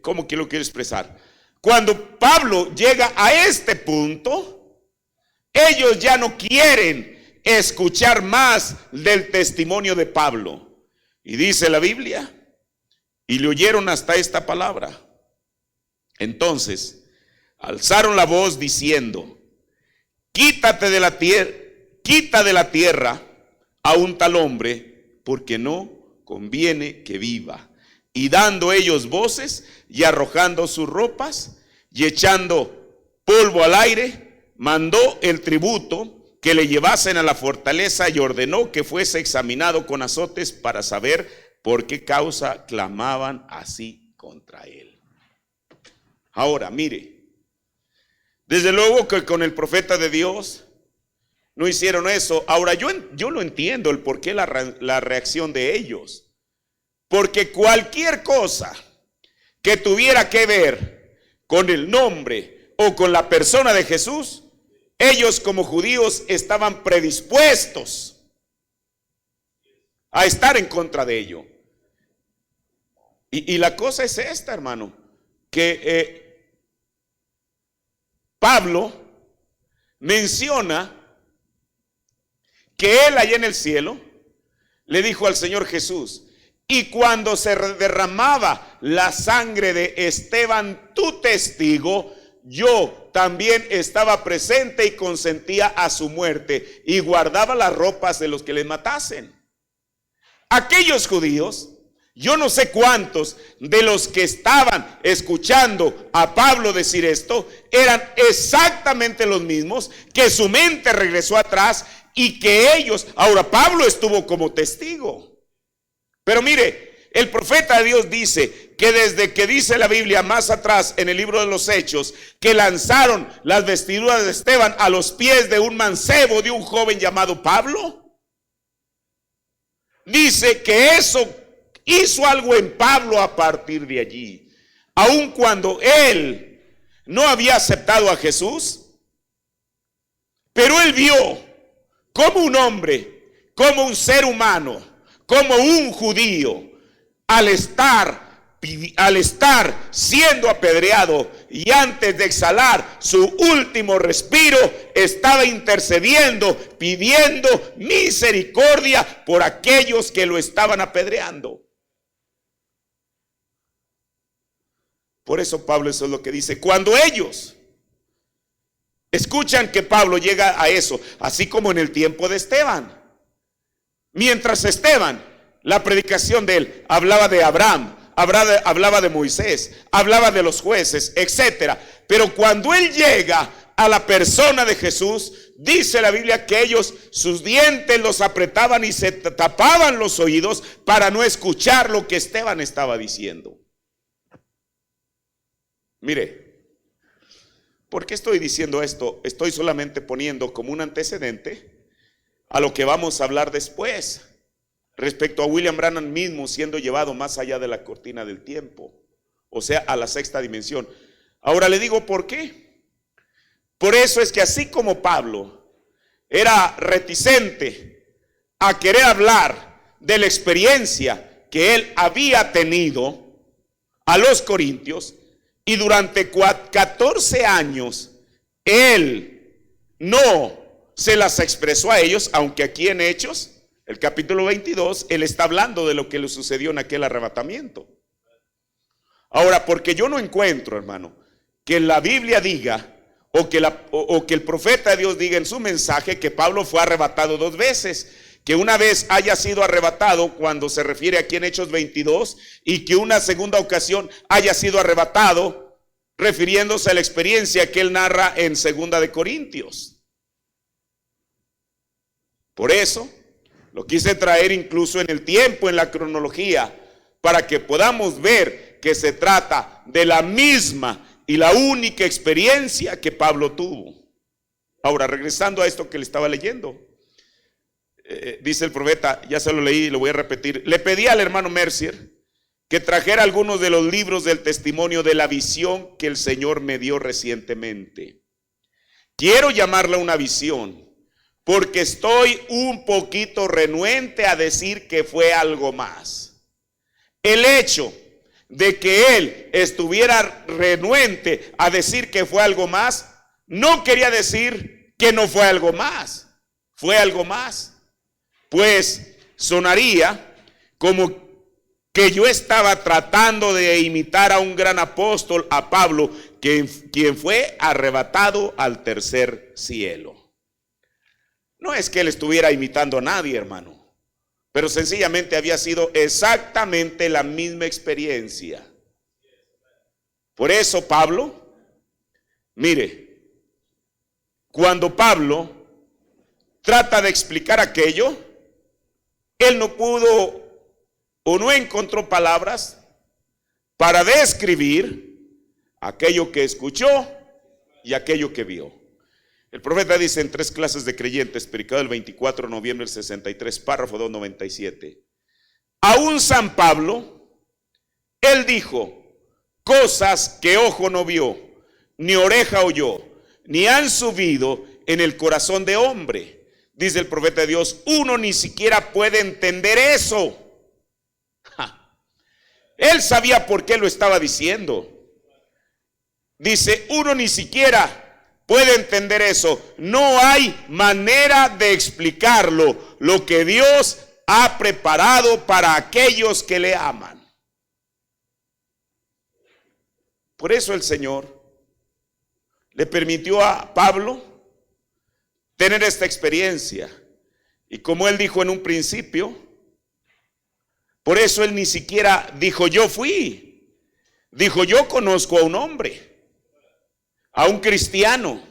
¿cómo que lo quiero expresar? Cuando Pablo llega a este punto, ellos ya no quieren escuchar más del testimonio de Pablo. Y dice la Biblia, y le oyeron hasta esta palabra. Entonces, alzaron la voz diciendo, quita de la tierra a un tal hombre, porque no conviene que viva. Y dando ellos voces y arrojando sus ropas y echando polvo al aire, mandó el tributo que le llevasen a la fortaleza y ordenó que fuese examinado con azotes para saber por qué causa clamaban así contra él. Ahora, mire, desde luego que con el profeta de Dios no hicieron eso. Ahora, yo lo entiendo el por qué la reacción de ellos. Porque cualquier cosa que tuviera que ver con el nombre o con la persona de Jesús, ellos como judíos estaban predispuestos a estar en contra de ello. Y la cosa es esta, hermano, que Pablo menciona que él allá en el cielo le dijo al Señor Jesús, y cuando se derramaba la sangre de Esteban, tu testigo, yo también estaba presente y consentía a su muerte y guardaba las ropas de los que le matasen. Aquellos judíos, yo no sé cuántos de los que estaban escuchando a Pablo decir esto, eran exactamente los mismos, que su mente regresó atrás y que ellos, ahora Pablo estuvo como testigo. Pero mire, el profeta de Dios dice que desde que dice la Biblia más atrás en el libro de los Hechos, que lanzaron las vestiduras de Esteban a los pies de un mancebo, de un joven llamado Pablo, dice que eso hizo algo en Pablo a partir de allí. Aun cuando él no había aceptado a Jesús, pero él vio como un hombre, como un ser humano, como un judío, al estar siendo apedreado y antes de exhalar su último respiro, estaba intercediendo, pidiendo misericordia por aquellos que lo estaban apedreando. Por eso Pablo, eso es lo que dice. Cuando ellos escuchan que Pablo llega a eso, así como en el tiempo de Esteban. Mientras Esteban, la predicación de él hablaba de Abraham, hablaba de Moisés, hablaba de los jueces, etcétera. Pero cuando él llega a la persona de Jesús, dice la Biblia que ellos sus dientes los apretaban y se tapaban los oídos para no escuchar lo que Esteban estaba diciendo. Mire, ¿por qué estoy diciendo esto? Estoy solamente poniendo como un antecedente a lo que vamos a hablar después, respecto a William Branham mismo siendo llevado más allá de la cortina del tiempo, o sea, a la sexta dimensión. Ahora le digo por qué. Por eso es que así como Pablo era reticente a querer hablar de la experiencia que él había tenido a los corintios, y durante 14 años él no se las expresó a ellos, aunque aquí en Hechos, el capítulo 22, él está hablando de lo que le sucedió en aquel arrebatamiento. Ahora, porque yo no encuentro, hermano, que la Biblia diga o que el profeta de Dios diga en su mensaje que Pablo fue arrebatado 2 veces, que una vez haya sido arrebatado cuando se refiere aquí en Hechos 22 y que una segunda ocasión haya sido arrebatado refiriéndose a la experiencia que él narra en 2 de Corintios. Por eso lo quise traer incluso en el tiempo, en la cronología, para que podamos ver que se trata de la misma y la única experiencia que Pablo tuvo. Ahora, regresando a esto que le estaba leyendo, dice el profeta, ya se lo leí y lo voy a repetir. Le pedí al hermano Mercier que trajera algunos de los libros del testimonio de la visión que el Señor me dio recientemente. Quiero llamarla una visión, porque estoy un poquito renuente a decir que fue algo más. El hecho de que él estuviera renuente a decir que fue algo más, no quería decir que no fue algo más. Fue algo más. Pues sonaría como que yo estaba tratando de imitar a un gran apóstol, a Pablo, quien fue arrebatado al tercer cielo. No es que él estuviera imitando a nadie, hermano, pero sencillamente había sido exactamente la misma experiencia. Por eso Pablo, mire, cuando Pablo trata de explicar aquello, él no pudo o no encontró palabras para describir aquello que escuchó y aquello que vio. El profeta dice en 3 clases de creyentes, predicado el 24 de noviembre del 63, párrafo 297. Aún San Pablo, él dijo, cosas que ojo no vio, ni oreja oyó, ni han subido en el corazón de hombre. Dice el profeta de Dios, uno ni siquiera puede entender eso. Él sabía por qué lo estaba diciendo. Dice, uno ni siquiera puede entender eso. No hay manera de explicarlo, lo que Dios ha preparado para aquellos que le aman. Por eso el Señor le permitió a Pablo tener esta experiencia. Y como él dijo en un principio, por eso él ni siquiera dijo yo fui. Dijo yo conozco a un hombre, a un cristiano,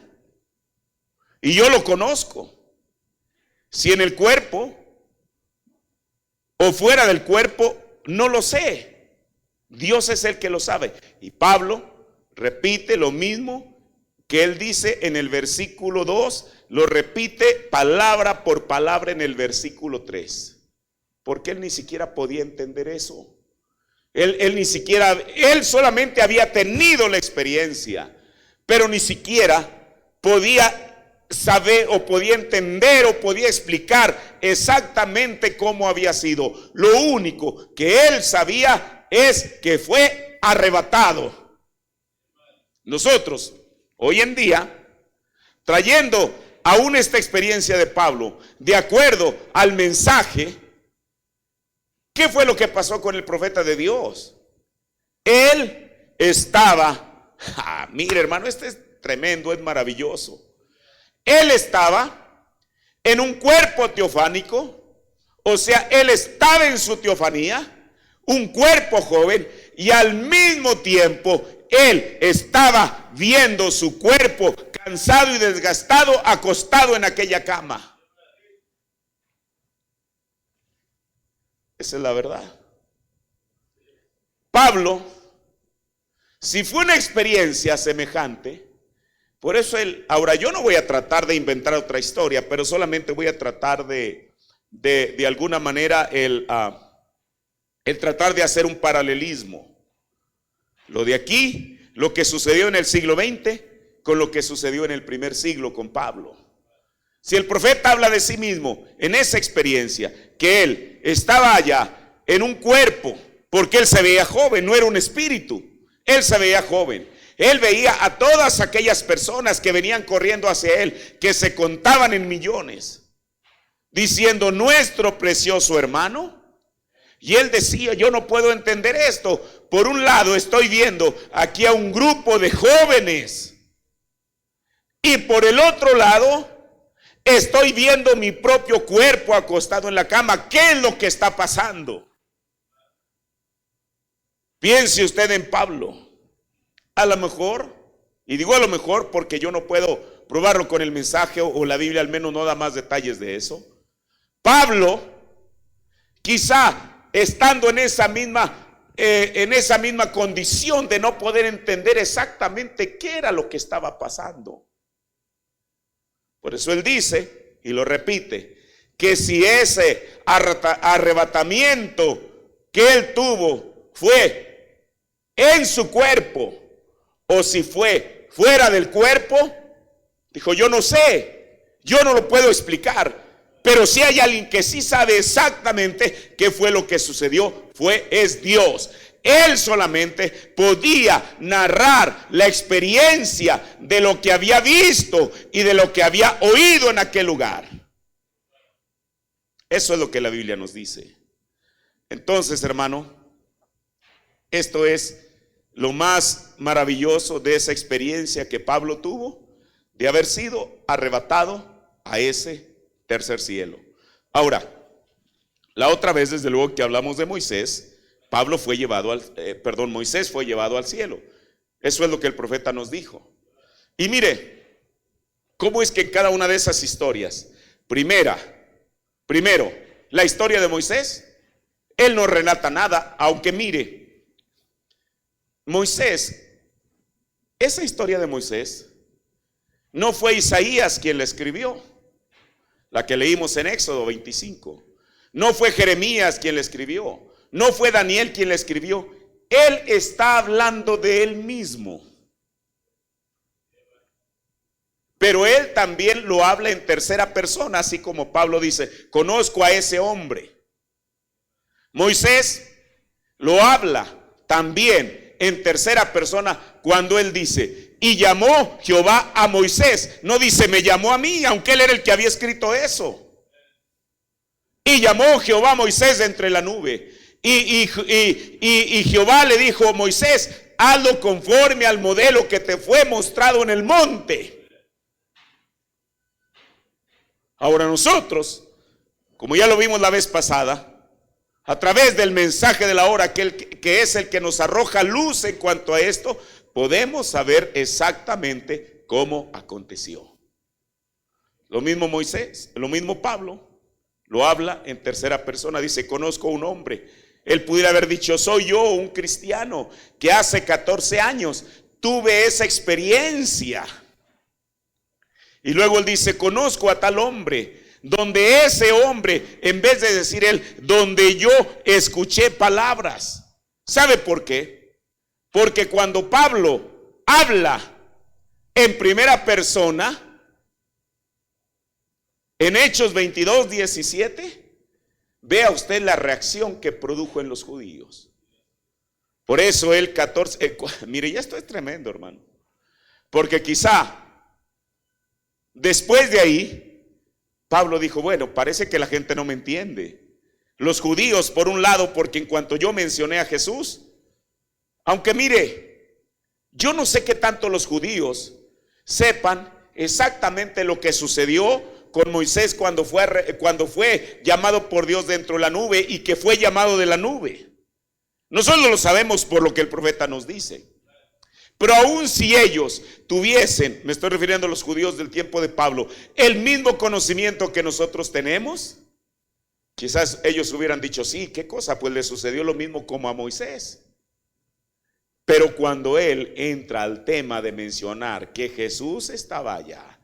y yo lo conozco. Si en el cuerpo o fuera del cuerpo, no lo sé. Dios es el que lo sabe. Y Pablo repite lo mismo que él dice en el versículo 2, lo repite palabra por palabra en el versículo 3. Porque él ni siquiera podía entender eso. Él solamente había tenido la experiencia, pero ni siquiera podía saber o podía entender o podía explicar exactamente cómo había sido. Lo único que él sabía es que fue arrebatado. Nosotros, hoy en día, trayendo aún esta experiencia de Pablo, de acuerdo al mensaje, ¿qué fue lo que pasó con el profeta de Dios? Él estaba, mire hermano, este es tremendo, es maravilloso. Él estaba en un cuerpo teofánico, o sea, él estaba en su teofanía, un cuerpo joven, y al mismo tiempo él estaba viendo su cuerpo cansado y desgastado, acostado en aquella cama. Esa es la verdad. Pablo, si fue una experiencia semejante, por eso él, ahora yo no voy a tratar de inventar otra historia, pero solamente voy a tratar de alguna manera el tratar de hacer un paralelismo. Lo de aquí, lo que sucedió en el siglo XX con lo que sucedió en el primer siglo con Pablo. Si el profeta habla de sí mismo en esa experiencia, que él estaba allá en un cuerpo, porque él se veía joven, no era un espíritu, él se veía joven. Él veía a todas aquellas personas que venían corriendo hacia él, que se contaban en millones, diciendo: nuestro precioso hermano. Y él decía: yo no puedo entender esto. Por un lado estoy viendo aquí a un grupo de jóvenes, y por el otro lado estoy viendo mi propio cuerpo acostado en la cama. ¿Qué es lo que está pasando? Piense usted en Pablo. A lo mejor, y digo a lo mejor porque yo no puedo probarlo con el mensaje, o la Biblia al menos no da más detalles de eso. Pablo, quizá estando en esa misma condición de no poder entender exactamente qué era lo que estaba pasando. Por eso él dice, y lo repite, que si ese arrebatamiento que él tuvo fue en su cuerpo, o si fue fuera del cuerpo, dijo: yo no sé, yo no lo puedo explicar, pero si hay alguien que sí sabe exactamente qué fue lo que sucedió, es Dios. Él solamente podía narrar la experiencia de lo que había visto y de lo que había oído en aquel lugar. Eso es lo que la Biblia nos dice. Entonces, hermano, esto es lo más maravilloso de esa experiencia que Pablo tuvo, de haber sido arrebatado a ese tercer cielo. Ahora, la otra vez, desde luego que hablamos de Moisés, Moisés fue llevado al cielo. Eso es lo que el profeta nos dijo. Y mire, cómo es que en cada una de esas historias, primero, la historia de Moisés, él no relata nada, aunque mire, Moisés, esa historia de Moisés, no fue Isaías quien la escribió, la que leímos en Éxodo 25. No fue Jeremías quien la escribió, no fue Daniel quien la escribió. Él está hablando de él mismo. Pero él también lo habla en tercera persona, así como Pablo dice: conozco a ese hombre. Moisés lo habla también en tercera persona cuando él dice: y llamó Jehová a Moisés. No dice: me llamó a mí, aunque él era el que había escrito eso. Y llamó Jehová a Moisés de entre la nube. Y Jehová le dijo: Moisés, hazlo conforme al modelo que te fue mostrado en el monte. Ahora nosotros, como ya lo vimos la vez pasada, a través del mensaje de la hora, que es el que nos arroja luz en cuanto a esto, podemos saber exactamente cómo aconteció. Lo mismo Moisés, lo mismo Pablo, lo habla en tercera persona. Dice: conozco a un hombre. Él pudiera haber dicho: soy yo, un cristiano, que hace 14 años tuve esa experiencia. Y luego él dice: conozco a tal hombre, donde ese hombre, en vez de decir él, donde yo escuché palabras. ¿Sabe por qué? Porque cuando Pablo habla en primera persona, en Hechos 22:17, vea usted la reacción que produjo en los judíos. Por eso el 14, mire, ya esto es tremendo, hermano, porque quizá después de ahí Pablo dijo: bueno, parece que la gente no me entiende. Los judíos, por un lado, porque en cuanto yo mencioné a Jesús, aunque mire, yo no sé qué tanto los judíos sepan exactamente lo que sucedió con Moisés cuando fue llamado por Dios dentro de la nube y que fue llamado de la nube. Nosotros lo sabemos por lo que el profeta nos dice. Pero aun si ellos tuviesen, me estoy refiriendo a los judíos del tiempo de Pablo, el mismo conocimiento que nosotros tenemos, quizás ellos hubieran dicho, sí, ¿qué cosa? Pues le sucedió lo mismo como a Moisés. Pero cuando él entra al tema de mencionar que Jesús estaba allá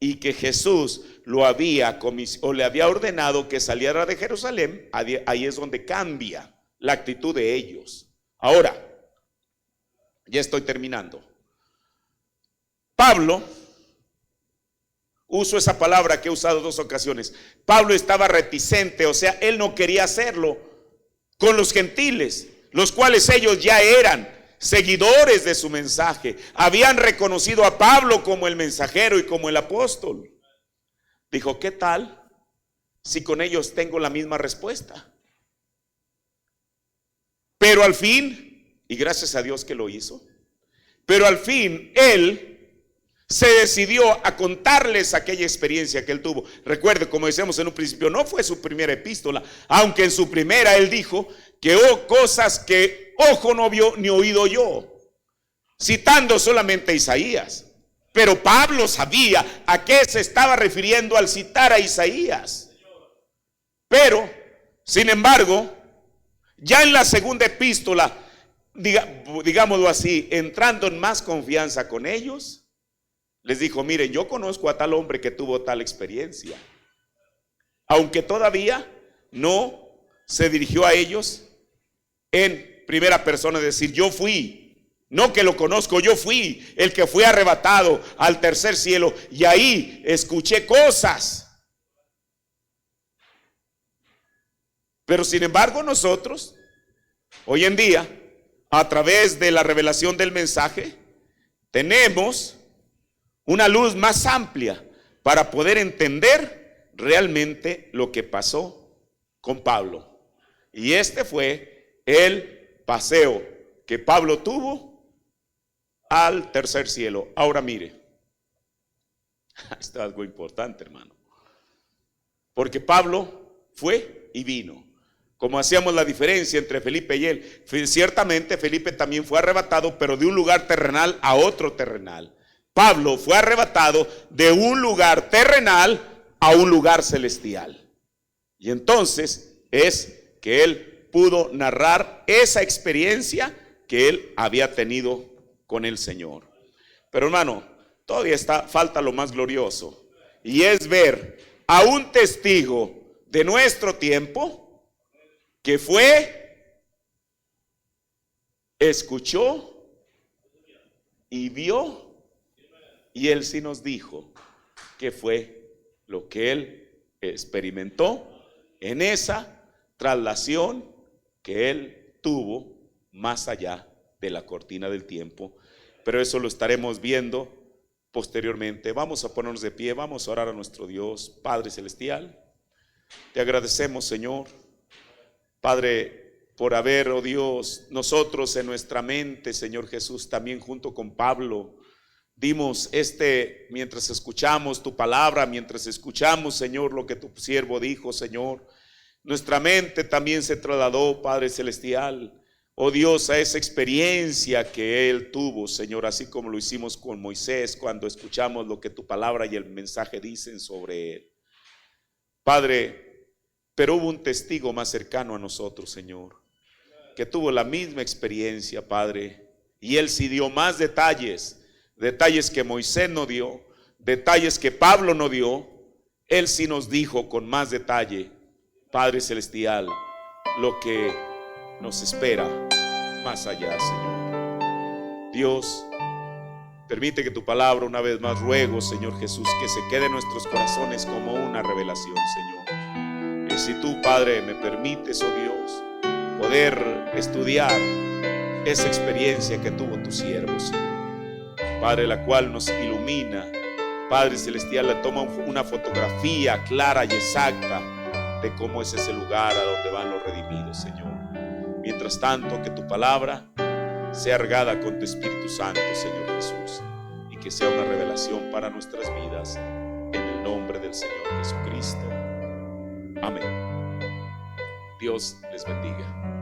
y que Jesús lo había o le había ordenado que saliera de Jerusalén, ahí es donde cambia la actitud de ellos. Ahora, ya estoy terminando. Pablo, uso esa palabra que he usado 2 ocasiones. Pablo estaba reticente, o sea, él no quería hacerlo con los gentiles, los cuales ellos ya eran seguidores de su mensaje. Habían reconocido a Pablo como el mensajero y como el apóstol. Dijo, ¿qué tal si con ellos tengo la misma respuesta? Pero al fin, y gracias a Dios que lo hizo, pero al fin él se decidió a contarles aquella experiencia que él tuvo. Recuerde, como decíamos en un principio, no fue su primera epístola, aunque en su primera él dijo que cosas que ojo no vio ni oído yo, citando solamente a Isaías. Pero Pablo sabía a qué se estaba refiriendo al citar a Isaías. Pero, sin embargo, ya en la segunda epístola, digámoslo así, entrando en más confianza con ellos, les dijo, miren, yo conozco a tal hombre que tuvo tal experiencia. Aunque todavía no se dirigió a ellos en primera persona, decir, yo fui, no que lo conozco, yo fui el que fui arrebatado al tercer cielo y ahí escuché cosas. Pero sin embargo nosotros, hoy en día, a través de la revelación del mensaje, tenemos una luz más amplia para poder entender realmente lo que pasó con Pablo. Y este fue el paseo que Pablo tuvo al tercer cielo. Ahora mire, esto es algo importante, hermano, porque Pablo fue y vino. Como hacíamos la diferencia entre Felipe y él, ciertamente Felipe también fue arrebatado, pero de un lugar terrenal a otro terrenal. Pablo fue arrebatado de un lugar terrenal a un lugar celestial. Y entonces es que él pudo narrar esa experiencia que él había tenido con el Señor. Pero hermano, todavía falta lo más glorioso, y es ver a un testigo de nuestro tiempo que fue, escuchó y vio, y él sí nos dijo que fue lo que él experimentó en esa traslación que él tuvo más allá de la cortina del tiempo. Pero eso lo estaremos viendo posteriormente. Vamos a ponernos de pie, vamos a orar a nuestro Dios. Padre celestial, te agradecemos, Señor, Padre, por haber, oh Dios, nosotros en nuestra mente, Señor Jesús, también junto con Pablo, dimos mientras escuchamos tu palabra, mientras escuchamos, Señor, lo que tu siervo dijo, Señor, nuestra mente también se trasladó, Padre celestial, oh Dios, a esa experiencia que él tuvo, Señor, así como lo hicimos con Moisés cuando escuchamos lo que tu palabra y el mensaje dicen sobre él. Padre, pero hubo un testigo más cercano a nosotros, Señor, que tuvo la misma experiencia, Padre, y él sí dio más detalles que Moisés no dio, detalles que Pablo no dio. Él sí nos dijo con más detalle, Padre celestial, lo que nos espera más allá, Señor. Dios, permite que tu palabra, una vez más ruego, Señor Jesús, que se quede en nuestros corazones como una revelación, Señor. Y si tú, Padre, me permites, oh Dios, poder estudiar esa experiencia que tuvo tu siervo, Señor, Padre, la cual nos ilumina, Padre celestial, le toma una fotografía clara y exacta de cómo es ese lugar a donde van los redimidos, Señor. Mientras tanto, que tu palabra sea regada con tu Espíritu Santo, Señor Jesús, y que sea una revelación para nuestras vidas, en el nombre del Señor Jesucristo. Amén. Dios les bendiga.